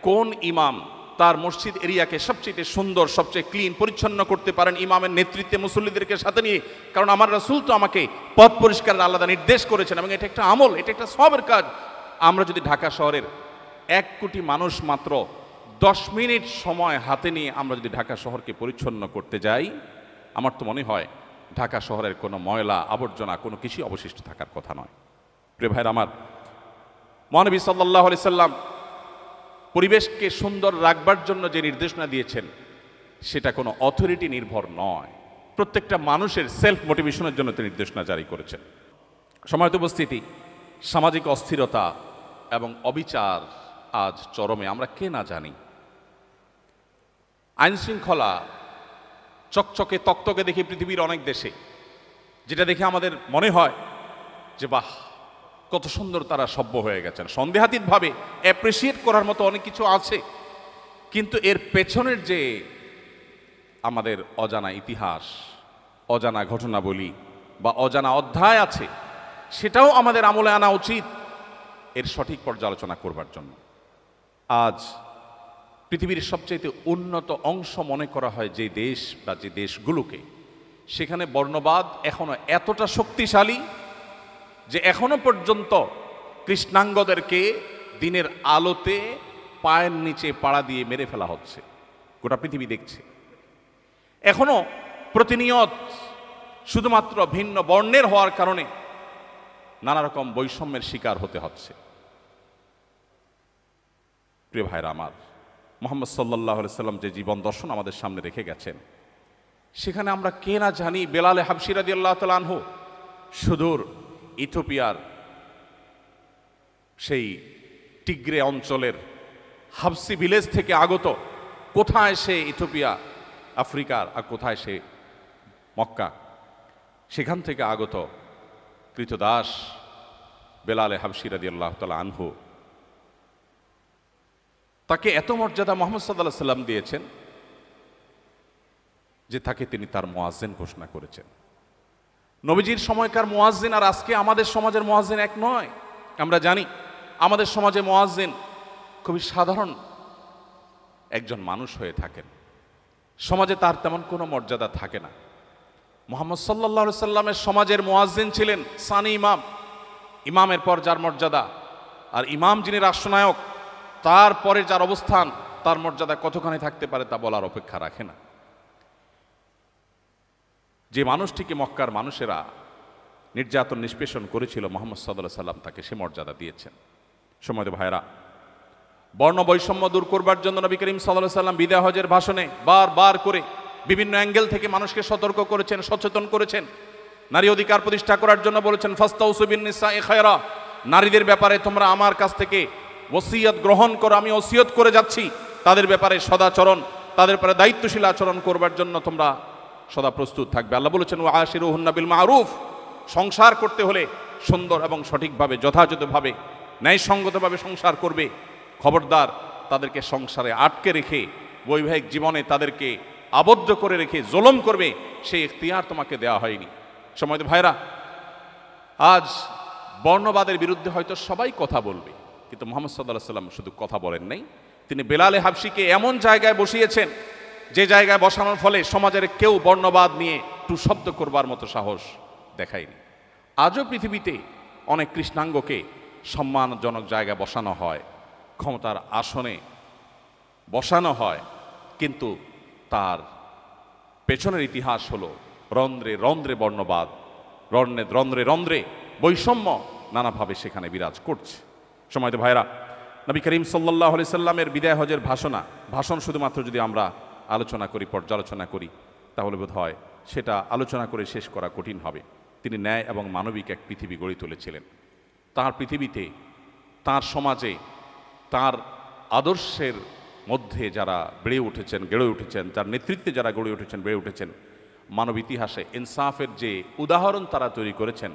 কোন ইমাম তার মসজিদ এরিয়াকে সবচেয়ে সুন্দর, সবচেয়ে ক্লিন, পরিচ্ছন্ন করতে পারেন ইমামের নেতৃত্বে মুসল্লিদেরকে সাথে নিয়ে। কারণ আমার রাসূল তো আমাকে পথ পরিষ্কারের আলাদা নির্দেশ করেছেন এবং এটা একটা আমল, এটা একটা সওয়াবের কাজ। আমরা যদি ঢাকা শহরের 1 কোটি মানুষ মাত্র 10 মিনিট সময় হাতে নিয়ে আমরা যদি ঢাকা শহরকে পরিচ্ছন্ন করতে যাই, আমার তো মনে হয় ঢাকা শহরের কোনো ময়লা আবর্জনা কোনো কিছুই অবশিষ্ট থাকার কথা নয়। প্রিয় ভাইরা আমার, মহানবী সাল্লাল্লাহু আলাইহি সাল্লাম পরিবেশকে সুন্দর রাখবার জন্য যে নির্দেশনা দিয়েছেন সেটা কোনো অথরিটি নির্ভর নয়, প্রত্যেকটা মানুষের সেলফ মোটিভেশনের জন্য তিনি নির্দেশনা জারি করেছেন। সময়ত উপস্থিতি, সামাজিক অস্থিরতা এবং অবিচার আজ চরমে, আমরা কে না জানি। আইন শৃঙ্খলা চকচকে তকতকে দেখি পৃথিবীর অনেক দেশে, যেটা দেখে আমাদের মনে হয় যে বাহ, কত সুন্দর তারা সভ্য হয়ে গেছেন। সন্দেহাতীতভাবে অ্যাপ্রিসিয়েট করার মতো অনেক কিছু আছে, কিন্তু এর পেছনের যে আমাদের অজানা ইতিহাস, অজানা ঘটনাবলী বা অজানা অধ্যায় আছে, সেটাও আমাদের আমলে আনা উচিত এর সঠিক পর্যালোচনা করবার জন্য। আজ পৃথিবীর সবচেয়ে উন্নত অংশ মনে করা হয় যে দেশ বা যে দেশগুলোকে, সেখানে বর্ণবাদ এখনো এতটা শক্তিশালী যে এখনো পর্যন্ত কৃষ্ণাঙ্গদেরকে দিনের আলোতে পায়ের নিচে পাড়া দিয়ে মেরে ফেলা হচ্ছে, গোটা পৃথিবী দেখছে। এখনো প্রতিনিয়ত শুধুমাত্র ভিন্ন বর্ণের হওয়ার কারণে নানা রকম বৈষম্যের শিকার হতে হচ্ছে। প্রিয় ভাইরা আমার, মুহাম্মদ সাল্লাল্লাহু আলাইহি সাল্লাম যে জীবন দর্শন আমাদের সামনে রেখে গেছেন, সেখানে আমরা কে না জানি বেলাল হাবশী রাদিয়াল্লাহু তাআলা আনহু সুদূর ইথিওপিয়ার সেই টিগ্রে অঞ্চলের হাবসি ভিলেজ থেকে আগত, কোথায় সে ইথিওপিয়া আফ্রিকার আর কোথায় সে মক্কা, সেখান থেকে আগত কৃতদাস বেলাল হাবশী রাদিয়াল্লাহু তাআলা আনহু, তাকে এত মর্যাদা মুহাম্মদ সাল্লাল্লাহু আলাইহি সাল্লাম দিয়েছেন যে তাকে তিনি তার মুয়াজ্জিন ঘোষণা করেছেন। নবীজির সময়কার মুয়াজ্জিন আর আজকে আমাদের সমাজের মুয়াজ্জিন এক নয়। আমরা জানি আমাদের সমাজে মুয়াজ্জিন খুবই সাধারণ একজন মানুষ হয়ে থাকেন, সমাজে তার তেমন কোনো মর্যাদা থাকে না। মুহাম্মদ সাল্লাল্লাহু আলাইহি সাল্লামের সমাজের মুয়াজ্জিন ছিলেন সানি ইমাম, ইমামের পর যার মর্যাদা, আর ইমাম যিনি রাষ্ট্রনায়ক তারপরে যার অবস্থান, তার মর্যাদা কতখানি থাকতে পারে তা বলার অপেক্ষা রাখে না। যে মানুষটিকে মক্কার মানুষেরা নির্যাতন নিষ্পেষণ করেছিল, মুহাম্মদ সাল্লাল্লাহু আলাইহি সাল্লাম তাকে সে মর্যাদা দিয়েছেন। সম্মানিত ভাইরা, বর্ণ বৈষম্য দূর করবার জন্য নবী করিম সাল্লাল্লাহু আলাইহি সাল্লাম বিদায় হজের ভাষণে বারবার করে বিভিন্ন অ্যাঙ্গেল থেকে মানুষকে সতর্ক করেছেন, সচেতন করেছেন। নারী অধিকার প্রতিষ্ঠা করার জন্য বলেছেন ফাস্তাউসু বিন নিসাই খায়রা, নারীদের ব্যাপারে তোমরা আমার কাছ থেকে ওসিয়ত গ্রহণ করো, আমি ওসিয়ত করে যাচ্ছি তাদের ব্যাপারে সদাচরণ, তাদের ব্যাপারে দায়িত্বশীল আচরণ করবার জন্য তোমরা সদা প্রস্তুত থাকবে। আল্লাহ বলেছেন ওয়া আশিরুহুন্না বিল মারুফ, সংসার করতে হলে সুন্দর এবং সঠিকভাবে যথাযথভাবে ন্যায়সঙ্গতভাবে সংসার করবে। খবরদার তাদেরকে সংসারে আটকে রেখে বৈবাহিক জীবনে তাদেরকে আবদ্ধ করে রেখে জুলুম করবে, সেই ইখতিয়ার তোমাকে দেওয়া হয়নি। সম্মানিত ভাইরা, আজ বর্ণবাদের বিরুদ্ধে হয়তো সবাই কথা বলবে, কিন্তু মুহাম্মদ সাল্লাল্লাহু আলাইহি সাল্লাম শুধু কথা বলেন নাই, তিনি বেলাল হাবশীকে এমন জায়গায় বসিয়েছেন যে জায়গায় বসানোর ফলে সমাজের কেউ বর্ণবাদ নিয়ে টু শব্দ করবার মতো সাহস দেখায়নি। আজও পৃথিবীতে অনেক কৃষ্ণাঙ্গকে সম্মানজনক জায়গায় বসানো হয়, ক্ষমতার আসনে বসানো হয়, কিন্তু তার পেছনের ইতিহাস হলো রন্ধ্রে রন্ধ্রে বর্ণবাদ, রন্ধ্রে রন্ধ্রে বৈষম্য নানাভাবে সেখানে বিরাজ করছে। সম্মানিত ভাইরা, নবী করিম সাল্লাল্লাহু আলাইহি সাল্লামের বিদায় হজের ভাষণ শুধুমাত্র যদি আমরা আলোচনা করি, পর্যালোচনা করি, তাহলে বোধ হয় সেটা আলোচনা করে শেষ করা কঠিন হবে। তিনি ন্যায় এবং মানবিক এক পৃথিবী গড়ে তুলেছিলেন। তার পৃথিবীতে, তার সমাজে, তার আদর্শের মধ্যে যারা গড়ে উঠেছেন, তার নেতৃত্বে যারা গড়ে উঠেছেন, বেড়ে উঠেছেন, মানব ইতিহাসে ইনসাফের যে উদাহরণ তারা তৈরি করেছেন,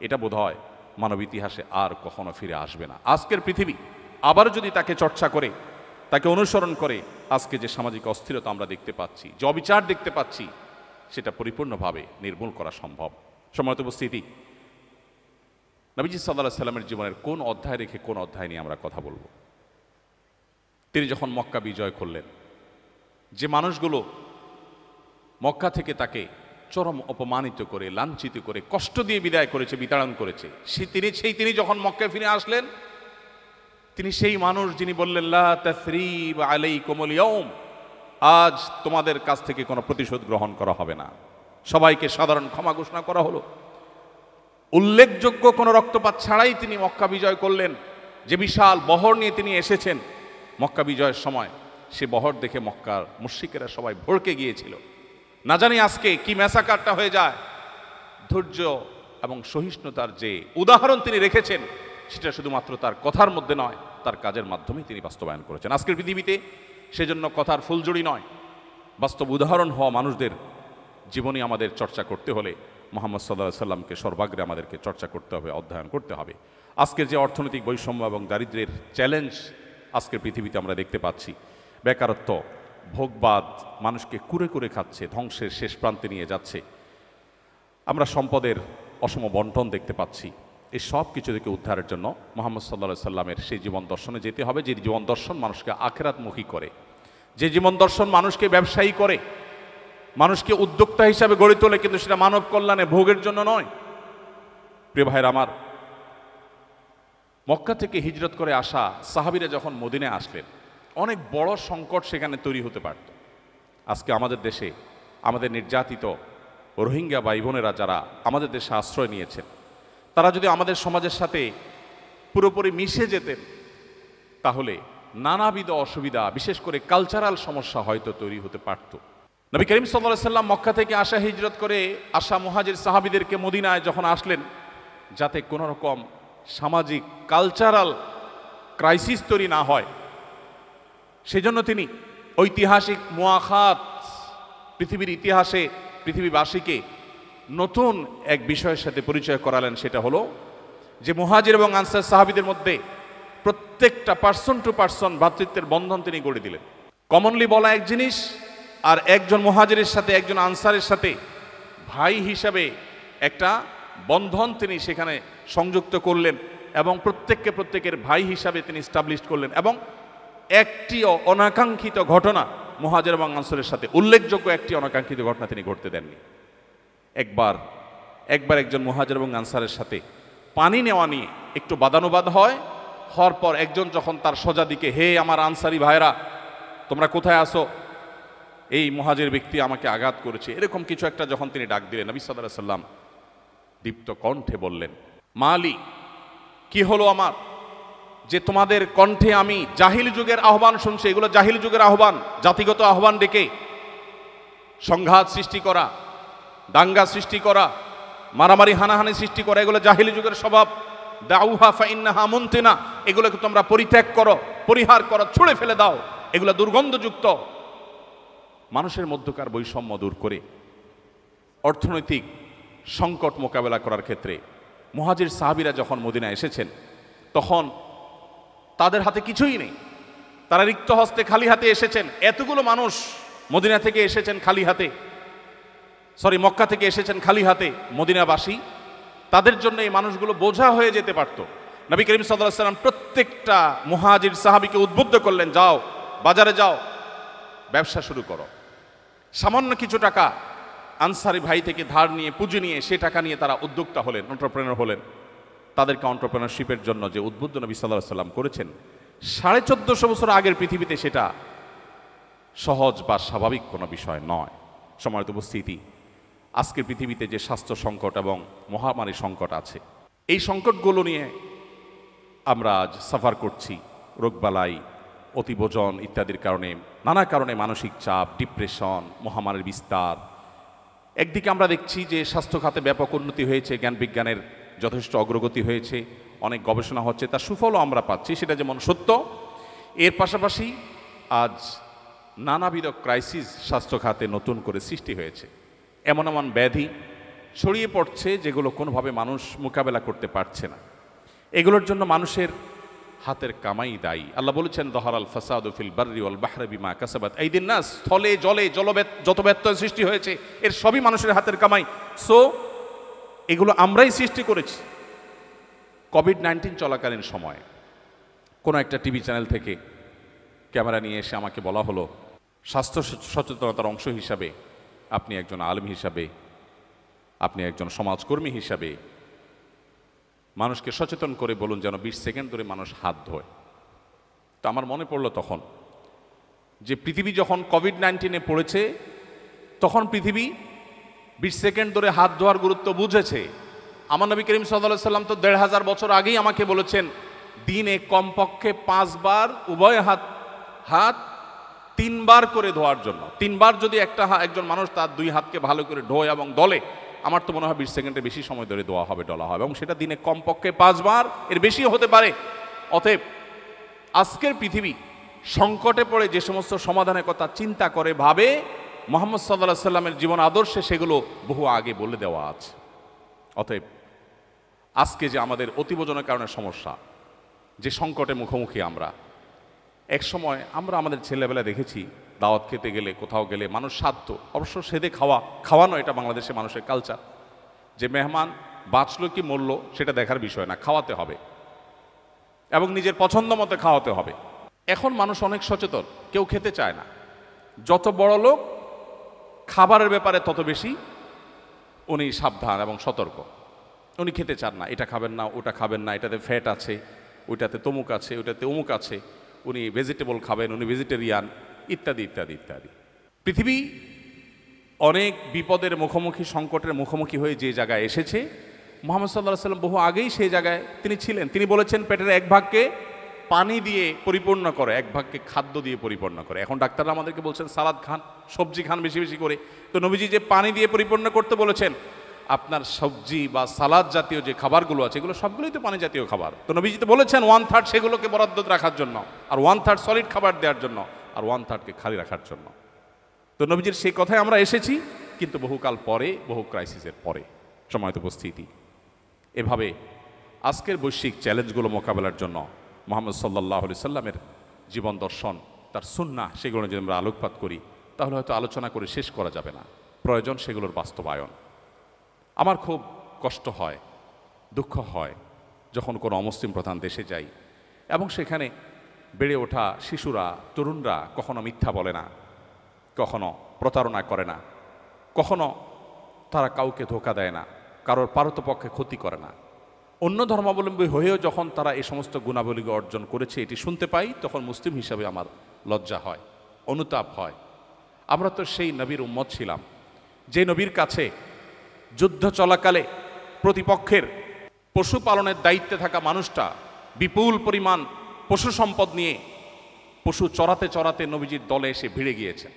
এটা বোধ হয় মানব ইতিহাসে আর কখনো ফিরে আসবে না। আজকের পৃথিবী আবার যদি তাকে চর্চা করে, তাকে অনুসরণ করে, আজকে যে সামাজিক অস্থিরতা আমরা দেখতে পাচ্ছি, যে অবিচার দেখতে পাচ্ছি, সেটা পরিপূর্ণভাবে নির্মূল করা সম্ভব। সম্মানিত উপস্থিতি, নবীজি সাল্লাল্লাহু আলাইহি সাল্লামের জীবনের কোন অধ্যায় রেখে কোন অধ্যায় নিয়ে আমরা কথা বলবো? তিনি যখন মক্কা বিজয় করলেন, যে মানুষগুলো মক্কা থেকে তাকে চরম অপমানিত করে, লাঞ্ছিত করে, কষ্ট দিয়ে বিদায় করেছে, বিতাড়ন করেছে, তিনি যখন মক্কায় ফিরে আসলেন, তিনি সেই মানুষ যিনি বললেন লা তাসরিব আলাইকুমুল ইয়াউম, আজ তোমাদের কাছ থেকে কোনো প্রতিশোধ গ্রহণ করা হবে না, সবাইকে সাধারণ ক্ষমা ঘোষণা করা হলো। উল্লেখযোগ্য কোনো রক্তপাত ছাড়াই তিনি মক্কা বিজয় করলেন। যে বিশাল বহর নিয়ে তিনি এসেছেন মক্কা বিজয়ের সময়, সে বহর দেখে মক্কার মুশরিকেরা সবাই ভড়কে গিয়েছিল। না জানি আজকে কি ম্যাসাকারটা হয়ে যায়। ধৈর্য এবং সহিষ্ণুতার যে উদাহরণ তিনি রেখেছেন, সেটা শুধুমাত্র তার কথার মধ্যে নয়, তার কাজের মাধ্যমে তিনি বাস্তবায়ন করেছেন। আজকের পৃথিবীতে সেজন্য কথার ফুলজুড়ি নয়, বাস্তব উদাহরণ হওয়া মানুষদের জীবনী আমাদের চর্চা করতে হলে মুহাম্মদ সাল্লাল্লাহু আলাইহি সাল্লামকে সর্বাগ্রে আমাদেরকে চর্চা করতে হবে, অধ্যয়ন করতে হবে। আজকের যে অর্থনৈতিক বৈষম্য এবং দারিদ্র্যের চ্যালেঞ্জ আজকের পৃথিবীতে আমরা দেখতে পাচ্ছি, বেকারত্ব, ভোগবাদ মানুষকে কুরে কুরে খাচ্ছে, ধ্বংসের শেষ প্রান্তে নিয়ে যাচ্ছে, আমরা সম্পদের অসম বন্টন দেখতে পাচ্ছি। এই সব কিছু থেকে উদ্ধারের জন্য মুহাম্মদ সাল্লাল্লাহু আলাইহি সাল্লামের সেই জীবন দর্শনে যেতে হবে, যে জীবন দর্শন মানুষকে আখিরাতমুখী করে, যে জীবন দর্শন মানুষকে ব্যবসায়ী করে, মানুষকে উদ্যোক্তা হিসাবে গড়ে তোলে, কিন্তু সেটা মানব কল্যাণে, ভোগের জন্য নয়। প্রিয় ভাইরা আমার, মক্কা থেকে হিজরত করে আসা সাহাবীরা যখন মদিনায় আসলেন, অনেক বড় সংকট সেখানে তৈরি হতে পারত। আজকে আমাদের দেশে আমাদের নির্যাতিত রোহিঙ্গা ভাই বোনেরা যারা আমাদের দেশে আশ্রয় নিয়েছেন, তারা যদি আমাদের সমাজের সাথে পুরোপুরি মিশে যেতেন, তাহলে নানাবিধ অসুবিধা, বিশেষ করে কালচারাল সমস্যা হয়তো তৈরি হতে পারত। নবী করিম সাল্লাল্লাহু আলাইহি সাল্লাম মক্কা থেকে আসা, হিজরত করে আসা মুহাজির সাহাবীদেরকে মদিনায় যখন আসলেন, যাতে কোনো রকম সামাজিক কালচারাল ক্রাইসিস তৈরি না হয়, সেজন্য তিনি ঐতিহাসিক মুআখাত, পৃথিবীর ইতিহাসে পৃথিবীবাসীকে নতুন এক বিষয়ের সাথে পরিচয় করালেন। সেটা হলো যে মুহাজির এবং আনসার সাহাবীদের মধ্যে প্রত্যেকটা পার্সন টু পার্সন ভ্রাতৃত্বের বন্ধন তিনি গড়ে দিলেন। কমনলি বলা এক জিনিস, আর একজন মুহাজিরের সাথে একজন আনসারের সাথে ভাই হিসাবে একটা বন্ধন তিনি সেখানে সংযুক্ত করলেন এবং প্রত্যেকের ভাই হিসাবে তিনি স্টাবলিশ করলেন। এবং একটি অনাকাঙ্ক্ষিত ঘটনা মুহাজির এবং আনসারের সাথে, উল্লেখযোগ্য একটি অনাকাঙ্ক্ষিত ঘটনা তিনি ঘটতে দেননি। একবার একজন মুহাজির এবং আনসারের সাথে পানি নেওয়া নিয়ে একটু বাদানুবাদ হওয়ার পর একজন যখন তার সোজা দিকে, হে আমার আনসারি ভাইরা, তোমরা কোথায় আসো, এই মুহাজির ব্যক্তি আমাকে আঘাত করেছে, এরকম কিছু একটা যখন তিনি ডাক দিলেন, নবী সাল্লাল্লাহু আলাইহি সাল্লাম দীপ্ত কণ্ঠে বললেন, মালি, কি হলো আমার, যে তোমাদের কণ্ঠে আমি জাহিলি যুগের আহ্বান শুনছি। এগুলো জাহিলি যুগের আহ্বান, জাতিগত আহ্বান ডেকে সংঘাত সৃষ্টি করা, দাঙ্গা সৃষ্টি করা, মারামারি হানাহানি সৃষ্টি করা, এগুলো জাহিলি যুগের স্বভাব। দাউহা ফাইন্নাহা মুনতিনা, এগুলোকে তোমরা পরিত্যাগ করো, পরিহার করো, ছুঁড়ে ফেলে দাও, এগুলো দুর্গন্ধযুক্ত। মানুষের মধ্যকার বৈষম্য দূর করে অর্থনৈতিক সংকট মোকাবেলা করার ক্ষেত্রে মুহাজির সাহাবীরা যখন মদিনায় এসেছেন, তখন তাদের হাতে কিছুই নেই, তারা রিক্ত হস্তে খালি হাতে এসেছেন। এতগুলো মানুষ মদিনা থেকে এসেছেন খালি হাতে, মক্কা থেকে এসেছেন খালি হাতে মদিনাবাসী, তাদের জন্য এই মানুষগুলো বোঝা হয়ে যেতে পারত। নবী করিম সাল্লাল্লাহু আলাইহি সাল্লাম প্রত্যেকটা মুহাজির সাহাবীকে উদ্বুদ্ধ করলেন, যাও বাজারে যাও, ব্যবসা শুরু করো। সামান্য কিছু টাকা আনসারি ভাই থেকে ধার নিয়ে, পুঁজি নিয়ে, সে টাকা নিয়ে তারা উদ্যোক্তা হলেন, এন্টারপ্রেনার হলেন। তাদেরকে এন্টারপ্রেনারশিপের জন্য যে উদ্বুদ্ধ নবী সাল্লাল্লাহু আলাইহি সাল্লাম করেছেন, 1450 বছর আগের পৃথিবীতে সেটা সহজ বা স্বাভাবিক কোনো বিষয় নয়। সম্মানিত উপস্থিতি, আজকের পৃথিবীতে যে স্বাস্থ্য সংকট এবং মহামারী সংকট আছে, এই সংকটগুলো নিয়ে আমরা আজ সাফার করছি। রোগবালাই, অতিভোজন ইত্যাদির কারণে, নানা কারণে মানসিক চাপ, ডিপ্রেশন, মহামারীর বিস্তার। একদিকে আমরা দেখছি যে স্বাস্থ্য খাতে ব্যাপক উন্নতি হয়েছে, জ্ঞান বিজ্ঞানের যথেষ্ট অগ্রগতি হয়েছে, অনেক গবেষণা হচ্ছে, তার সুফলও আমরা পাচ্ছি, সেটা যেমন সত্য। এর পাশাপাশি আজ নানাবিধ ক্রাইসিস স্বাস্থ্য খাতে নতুন করে সৃষ্টি হয়েছে। এমন ব্যাধি ছড়িয়ে পড়ছে যেগুলো কোনোভাবে মানুষ মোকাবেলা করতে পারছে না। এগুলোর জন্য মানুষের হাতের কামাই দায়ী। আল্লাহ বলেছেন, যহারাল ফাসাদু ফিল বাররি ওয়াল বাহরি বিমা কাসাবাত আইদিন নাস, স্থলে জলে যত ব্যত্যয় সৃষ্টি হয়েছে, এর সবই মানুষের হাতের কামাই। সো এগুলো আমরাই সৃষ্টি করেছি। কোভিড-19 চলাকালীন সময়ে কোনো একটা টিভি চ্যানেল থেকে ক্যামেরা নিয়ে এসে আমাকে বলা হলো, স্বাস্থ্য সচেতনতার অংশ হিসাবে আপনি একজন আলেম হিসাবে, আপনি একজন সমাজকর্মী হিসাবে মানুষকে সচেতন করে বলুন যেন 20 সেকেন্ড ধরে মানুষ হাত ধোয়। তো আমার মনে পড়লো তখন যে পৃথিবী যখন কোভিড-19 পড়েছে, তখন পৃথিবী 20 সেকেন্ড ধরে হাত ধোয়ার গুরুত্ব বুঝেছে। আমার নবী করিম সাল্লাল্লাহু আলাইহি সাল্লাম তো 1500 বছর আগেই আমাকে বলেছেন, দিনে কমপক্ষে 5 বার উভয় হাত 3 বার করে ধোয়ার জন্য। 3 বার যদি একজন মানুষ তার 2 হাতকে ভালো করে ধোয় এবং দলে, আমার তো মনে হয় 20 সেকেন্ডের বেশি সময় ধরে ধোয়া হবে, ডলা হবে, এবং সেটা দিনে কমপক্ষে 5 বার, এর বেশিও হতে পারে। অতএব আজকের পৃথিবী সংকটে পড়ে যে সমস্ত সমাধানের কথা চিন্তা করে ভাবে, মুহাম্মদ সাল্লাল্লাহু আলাইহি সাল্লামের জীবন আদর্শে সেগুলো বহু আগে বলে দেওয়া আছে। অতএব আজকে যে আমাদের অতিভোজনের কারণে সমস্যা, যে সংকটে মুখোমুখি আমরা, এক সময় আমরা আমাদের ছেলেবেলা দেখেছি, দাওয়াত খেতে গেলে, কোথাও গেলে মানুষ সাধ্য, অবশ্য সেদে খাওয়ানো, এটা বাংলাদেশে মানুষের কালচার, যে মেহমান বাঁচলো কি মরল সেটা দেখার বিষয় না, খাওয়াতে হবে এবং নিজের পছন্দ মতো খাওয়াতে হবে। এখন মানুষ অনেক সচেতন, কেউ খেতে চায় না। যত বড় লোক খাবারের ব্যাপারে তত বেশি উনি সাবধান এবং সতর্ক। উনি খেতে চান না, এটা খাবেন না, ওটা খাবেন না, এটাতে ফ্যাট আছে, ওইটাতে তমুক আছে, ওইটাতে অমুক আছে, উনি ভেজিটেবল খাবেন, উনি ভেজিটেরিয়ান, ইত্যাদি ইত্যাদি ইত্যাদি। পৃথিবী অনেক বিপদের মুখোমুখি, সংকটের মুখোমুখি হয়ে যে জায়গায় এসেছে, মুহাম্মদ সাল্লাল্লাহু আলাইহি সাল্লাম বহু আগেই সেই জায়গায় তিনি ছিলেন। তিনি বলেছেন, পেটের 1 ভাগকে পানি দিয়ে পরিপূর্ণ করে, এক ভাগকে খাদ্য দিয়ে পরিপূর্ণ করে। এখন ডাক্তাররা আমাদেরকে বলছেন সালাদ খান, সবজি খান বেশি বেশি করে। তো নবীজি যে পানি দিয়ে পরিপূর্ণ করতে বলেছেন, আপনার সবজি বা সালাদ জাতীয় যে খাবারগুলো আছে এগুলো সবগুলোই তো পানি জাতীয় খাবার। তো নবীজি তো বলেছেন 1/3 সেগুলোকে বরাদ্দ রাখার জন্য, আর 1/3 সলিড খাবার দেওয়ার জন্য, আর 1/3কে খালি রাখার জন্য। তো নবীজির সেই কথায় আমরা এসেছি, কিন্তু বহুকাল পরে, বহু ক্রাইসিসের পরে। সময়ত উপস্থিতি এভাবে আজকের বৈশ্বিক চ্যালেঞ্জগুলো মোকাবেলার জন্য মুহাম্মদ সাল্লাল্লাহু আলাইহি সাল্লামের জীবন দর্শন, তার সুন্নাহ, সেগুলো যদি আমরা আলোকপাত করি তাহলে হয়তো আলোচনা করে শেষ করা যাবে না। প্রয়োজন সেগুলোর বাস্তবায়ন। আমার খুব কষ্ট হয়, দুঃখ হয় যখন কোনো অমুসলিম প্রধান দেশে যাই এবং সেখানে বেড়ে ওঠা শিশুরা, তরুণরা কখনো মিথ্যা বলে না, কখনো প্রতারণা করে না, কখনো তারা কাউকে ধোঁকা দেয় না, কারোর পারতপক্ষে ক্ষতি করে না। অন্য ধর্মাবলম্বী হয়েও যখন তারা এই সমস্ত গুণাবলী অর্জন করেছে এটি শুনতে পাই, তখন মুসলিম হিসাবে আমার লজ্জা হয়, অনুতাপ হয়। আমরা তো সেই নবীর উম্মত ছিলাম যে নবীর কাছে যুদ্ধ চলাকালে প্রতিপক্ষের পশুপালনের দায়িত্বে থাকা মানুষটা বিপুল পরিমাণ পশু সম্পদ নিয়ে পশু চড়াতে চড়াতে নবীজির দলে এসে ভিড়ে গিয়েছে।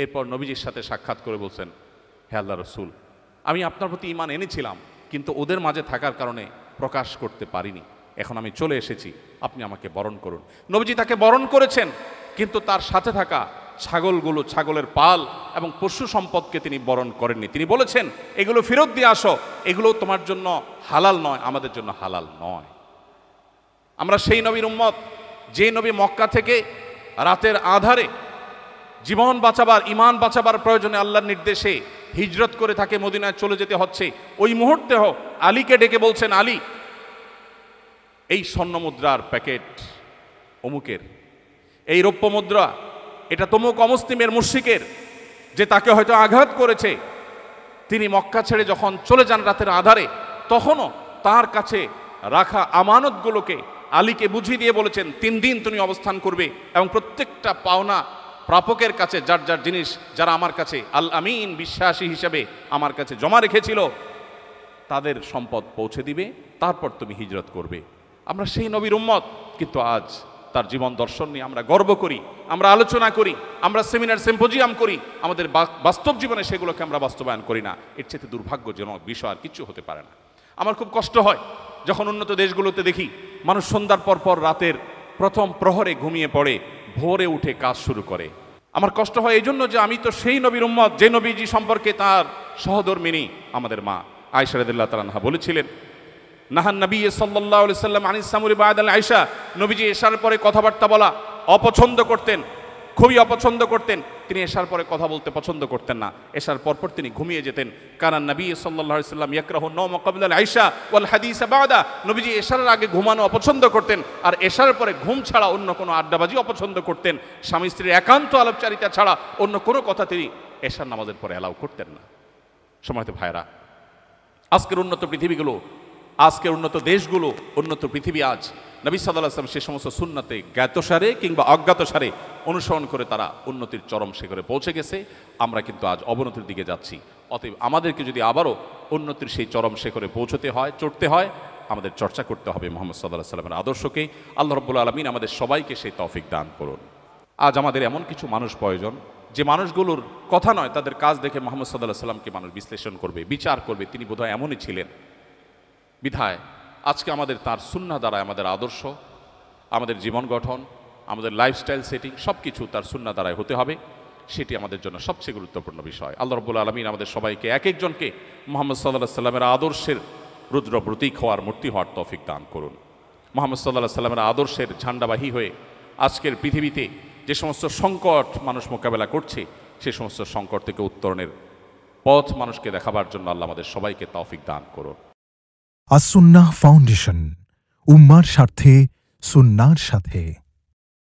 এরপর নবীজির সাথে সাক্ষাৎ করে বলছেন, হে আল্লাহ রসুল, আমি আপনার প্রতি ঈমান এনেছিলাম, কিন্তু ওদের মাঝে থাকার কারণে প্রকাশ করতে পারিনি। এখন আমি চলে এসেছি, আপনি আমাকে বরণ করুন। নবীজি তাকে বরণ করেছেন, কিন্তু তার সাথে থাকা ছাগলগুলো, ছাগলের পাল এবং পশু সম্পদকে তিনি বরণ করেননি। তিনি বলেছেন, এগুলো ফেরত দিয়ে আসো, এগুলো তোমার জন্য হালাল নয়, আমাদের জন্য হালাল নয়। আমরা সেই নবীর উম্মত যে নবী মক্কা থেকে রাতের আধারে জীবন বাঁচাবার, ঈমান বাঁচাবার প্রয়োজনে আল্লাহর নির্দেশে হিজরত করে তাকে মদিনায় চলে যেতে হচ্ছে। ওই মুহূর্তে আলীকে ডেকে বলছেন, আলী, এই স্বর্ণ মুদ্রার প্যাকেট অমুকের, এই রৌপ্য মুদ্রা এটা তমুক অমুসলিমের মুশরিকের, যে তাকে হয়তো আঘাত করেছে। তিনি মক্কা ছেড়ে যখন চলে যান রাতের আধারে, তখনও তার কাছে রাখা আমানতগুলোকে আলীকে বুঝিয়ে দিয়ে বলেছেন, 3 দিন তুমি অবস্থান করবে এবং প্রত্যেকটা পাওনা প্রাপকের কাছে যার যার জিনিস, যারা আমার কাছে আল আমিন বিশ্বাসী হিসেবে আমার কাছে জমা রেখেছিল, তাদের সম্পদ পৌঁছে দিবে, তারপর তুমি হিজরত করবে। আমরা সেই নবীর উম্মত, কিন্তু আজ তার জীবন দর্শন নিয়ে আমরা গর্ব করি, আমরা আলোচনা করি, আমরা সেমিনার সিম্পোজিয়াম করি, আমাদের বাস্তব জীবনে সেগুলোকে আমরা বাস্তবায়ন করি না। এর চেয়ে দুর্ভাগ্যজনক বিষয় আর কিছু হতে পারে না। আমার খুব কষ্ট হয় যখন উন্নত দেশগুলোতে দেখি মানুষ সন্ধ্যার পর রাতের প্রথম প্রহরে ঘুমিয়ে পড়ে, ভোরে উঠে কাজ শুরু করে। আমার কষ্ট হয় এই জন্য যে আমি তো সেই নবীর উম্মত যে নবীজি সম্পর্কে তার সহধর্মিনী আমাদের মা আয়েশা রাদিয়াল্লাহু তাআলা আনহা বলেছিলেন, নাহান নবী সাল্লাল্লাহু আলাইহি সাল্লাম আনিস সামুরি বা'দাল আয়েশা, নবীজি এশার পরে কথাবার্তা বলা অপছন্দ করতেন, খুবই অপছন্দ করতেন। তিনি এশার পরে কথা বলতে পছন্দ করতেন না, এশার পরপর তিনি ঘুমিয়ে যেতেন। কারণ নবী সাল্লাল্লাহু আলাইহি সাল্লাম ইয়াকরাহু নওমা ক্বাবলা আল আয়েশা ওয়াল হাদিস বা'দা, নবীজি এশার আগে ঘুমানো অপছন্দ করতেন, আর এশার পরে ঘুম ছাড়া অন্য কোনো আড্ডাবাজি অপছন্দ করতেন। স্বামী স্ত্রীর একান্ত আলাপচারিতা ছাড়া অন্য কোনো কথা তিনি এশার নামাজের পরে অ্যালাউ করতেন না। সময়ত ভাইরা, আজকের উন্নত পৃথিবীগুলো, আজকের উন্নত দেশগুলো, উন্নত পৃথিবী আজ নবী সাল্লাল্লাহু আলাইহি ওয়াসাল্লাম সে সমস্ত সুন্নাতে জ্ঞাতসারে কিংবা অজ্ঞাতসারে অনুসরণ করে তারা উন্নতির চরম শিখরে পৌঁছে গেছে। আমরা কিন্তু আজ অবনতির দিকে যাচ্ছি। অতএব আমাদেরকে যদি আবারও উন্নতির সেই চরম শিখরে পৌঁছতে হয়, চড়তে হয়, আমাদের চর্চা করতে হবে মুহাম্মদ সাল্লাল্লাহু আলাইহি ওয়াসাল্লামের আদর্শকে। আল্লাহ রাব্বুল আলামিন আমাদের সবাইকে সেই তৌফিক দান করুন। আজ আমাদের এমন কিছু মানুষ প্রয়োজন যে মানুষগুলোর কথা নয়, তাদের কাজ দেখে মুহাম্মদ সাল্লাল্লাহু আলাইহি ওয়াসাল্লামকে মানুষ বিশ্লেষণ করবে, বিচার করবে, তিনি বোধহয় এমনই ছিলেন। বিধায় আজকে আমাদের তার সুন্নাহ দ্বারা আমাদের আদর্শ, আমাদের জীবন গঠন, আমাদের লাইফস্টাইল সেটিং সব কিছু তার সুন্নাহ দ্বারাই হতে হবে। সেটি আমাদের জন্য সবচেয়ে গুরুত্বপূর্ণ বিষয়। আল্লাহ রাব্বুল আলামিন আমাদের সবাইকে এক একজনকে মুহাম্মদ সাল্লাল্লাহু আলাইহি ওয়াসাল্লামের আদর্শের রুদ্র প্রতীক হওয়ার, মূর্তি হওয়ার তৌফিক দান করুন। মুহাম্মদ সাল্লাল্লাহু আলাইহি ওয়াসাল্লামের আদর্শের ঝান্ডাবাহী হয়ে আজকের পৃথিবীতে যে সমস্ত সংকট মানুষ মোকাবেলা করছে, সে সমস্ত সংকট থেকে উত্তরণের পথ মানুষকে দেখাবার জন্য আল্লাহ আমাদের সবাইকে তৌফিক দান করুন। আস-সুন্নাহ ফাউন্ডেশন, উম্মার স্বার্থে সুন্নাহর সাথে।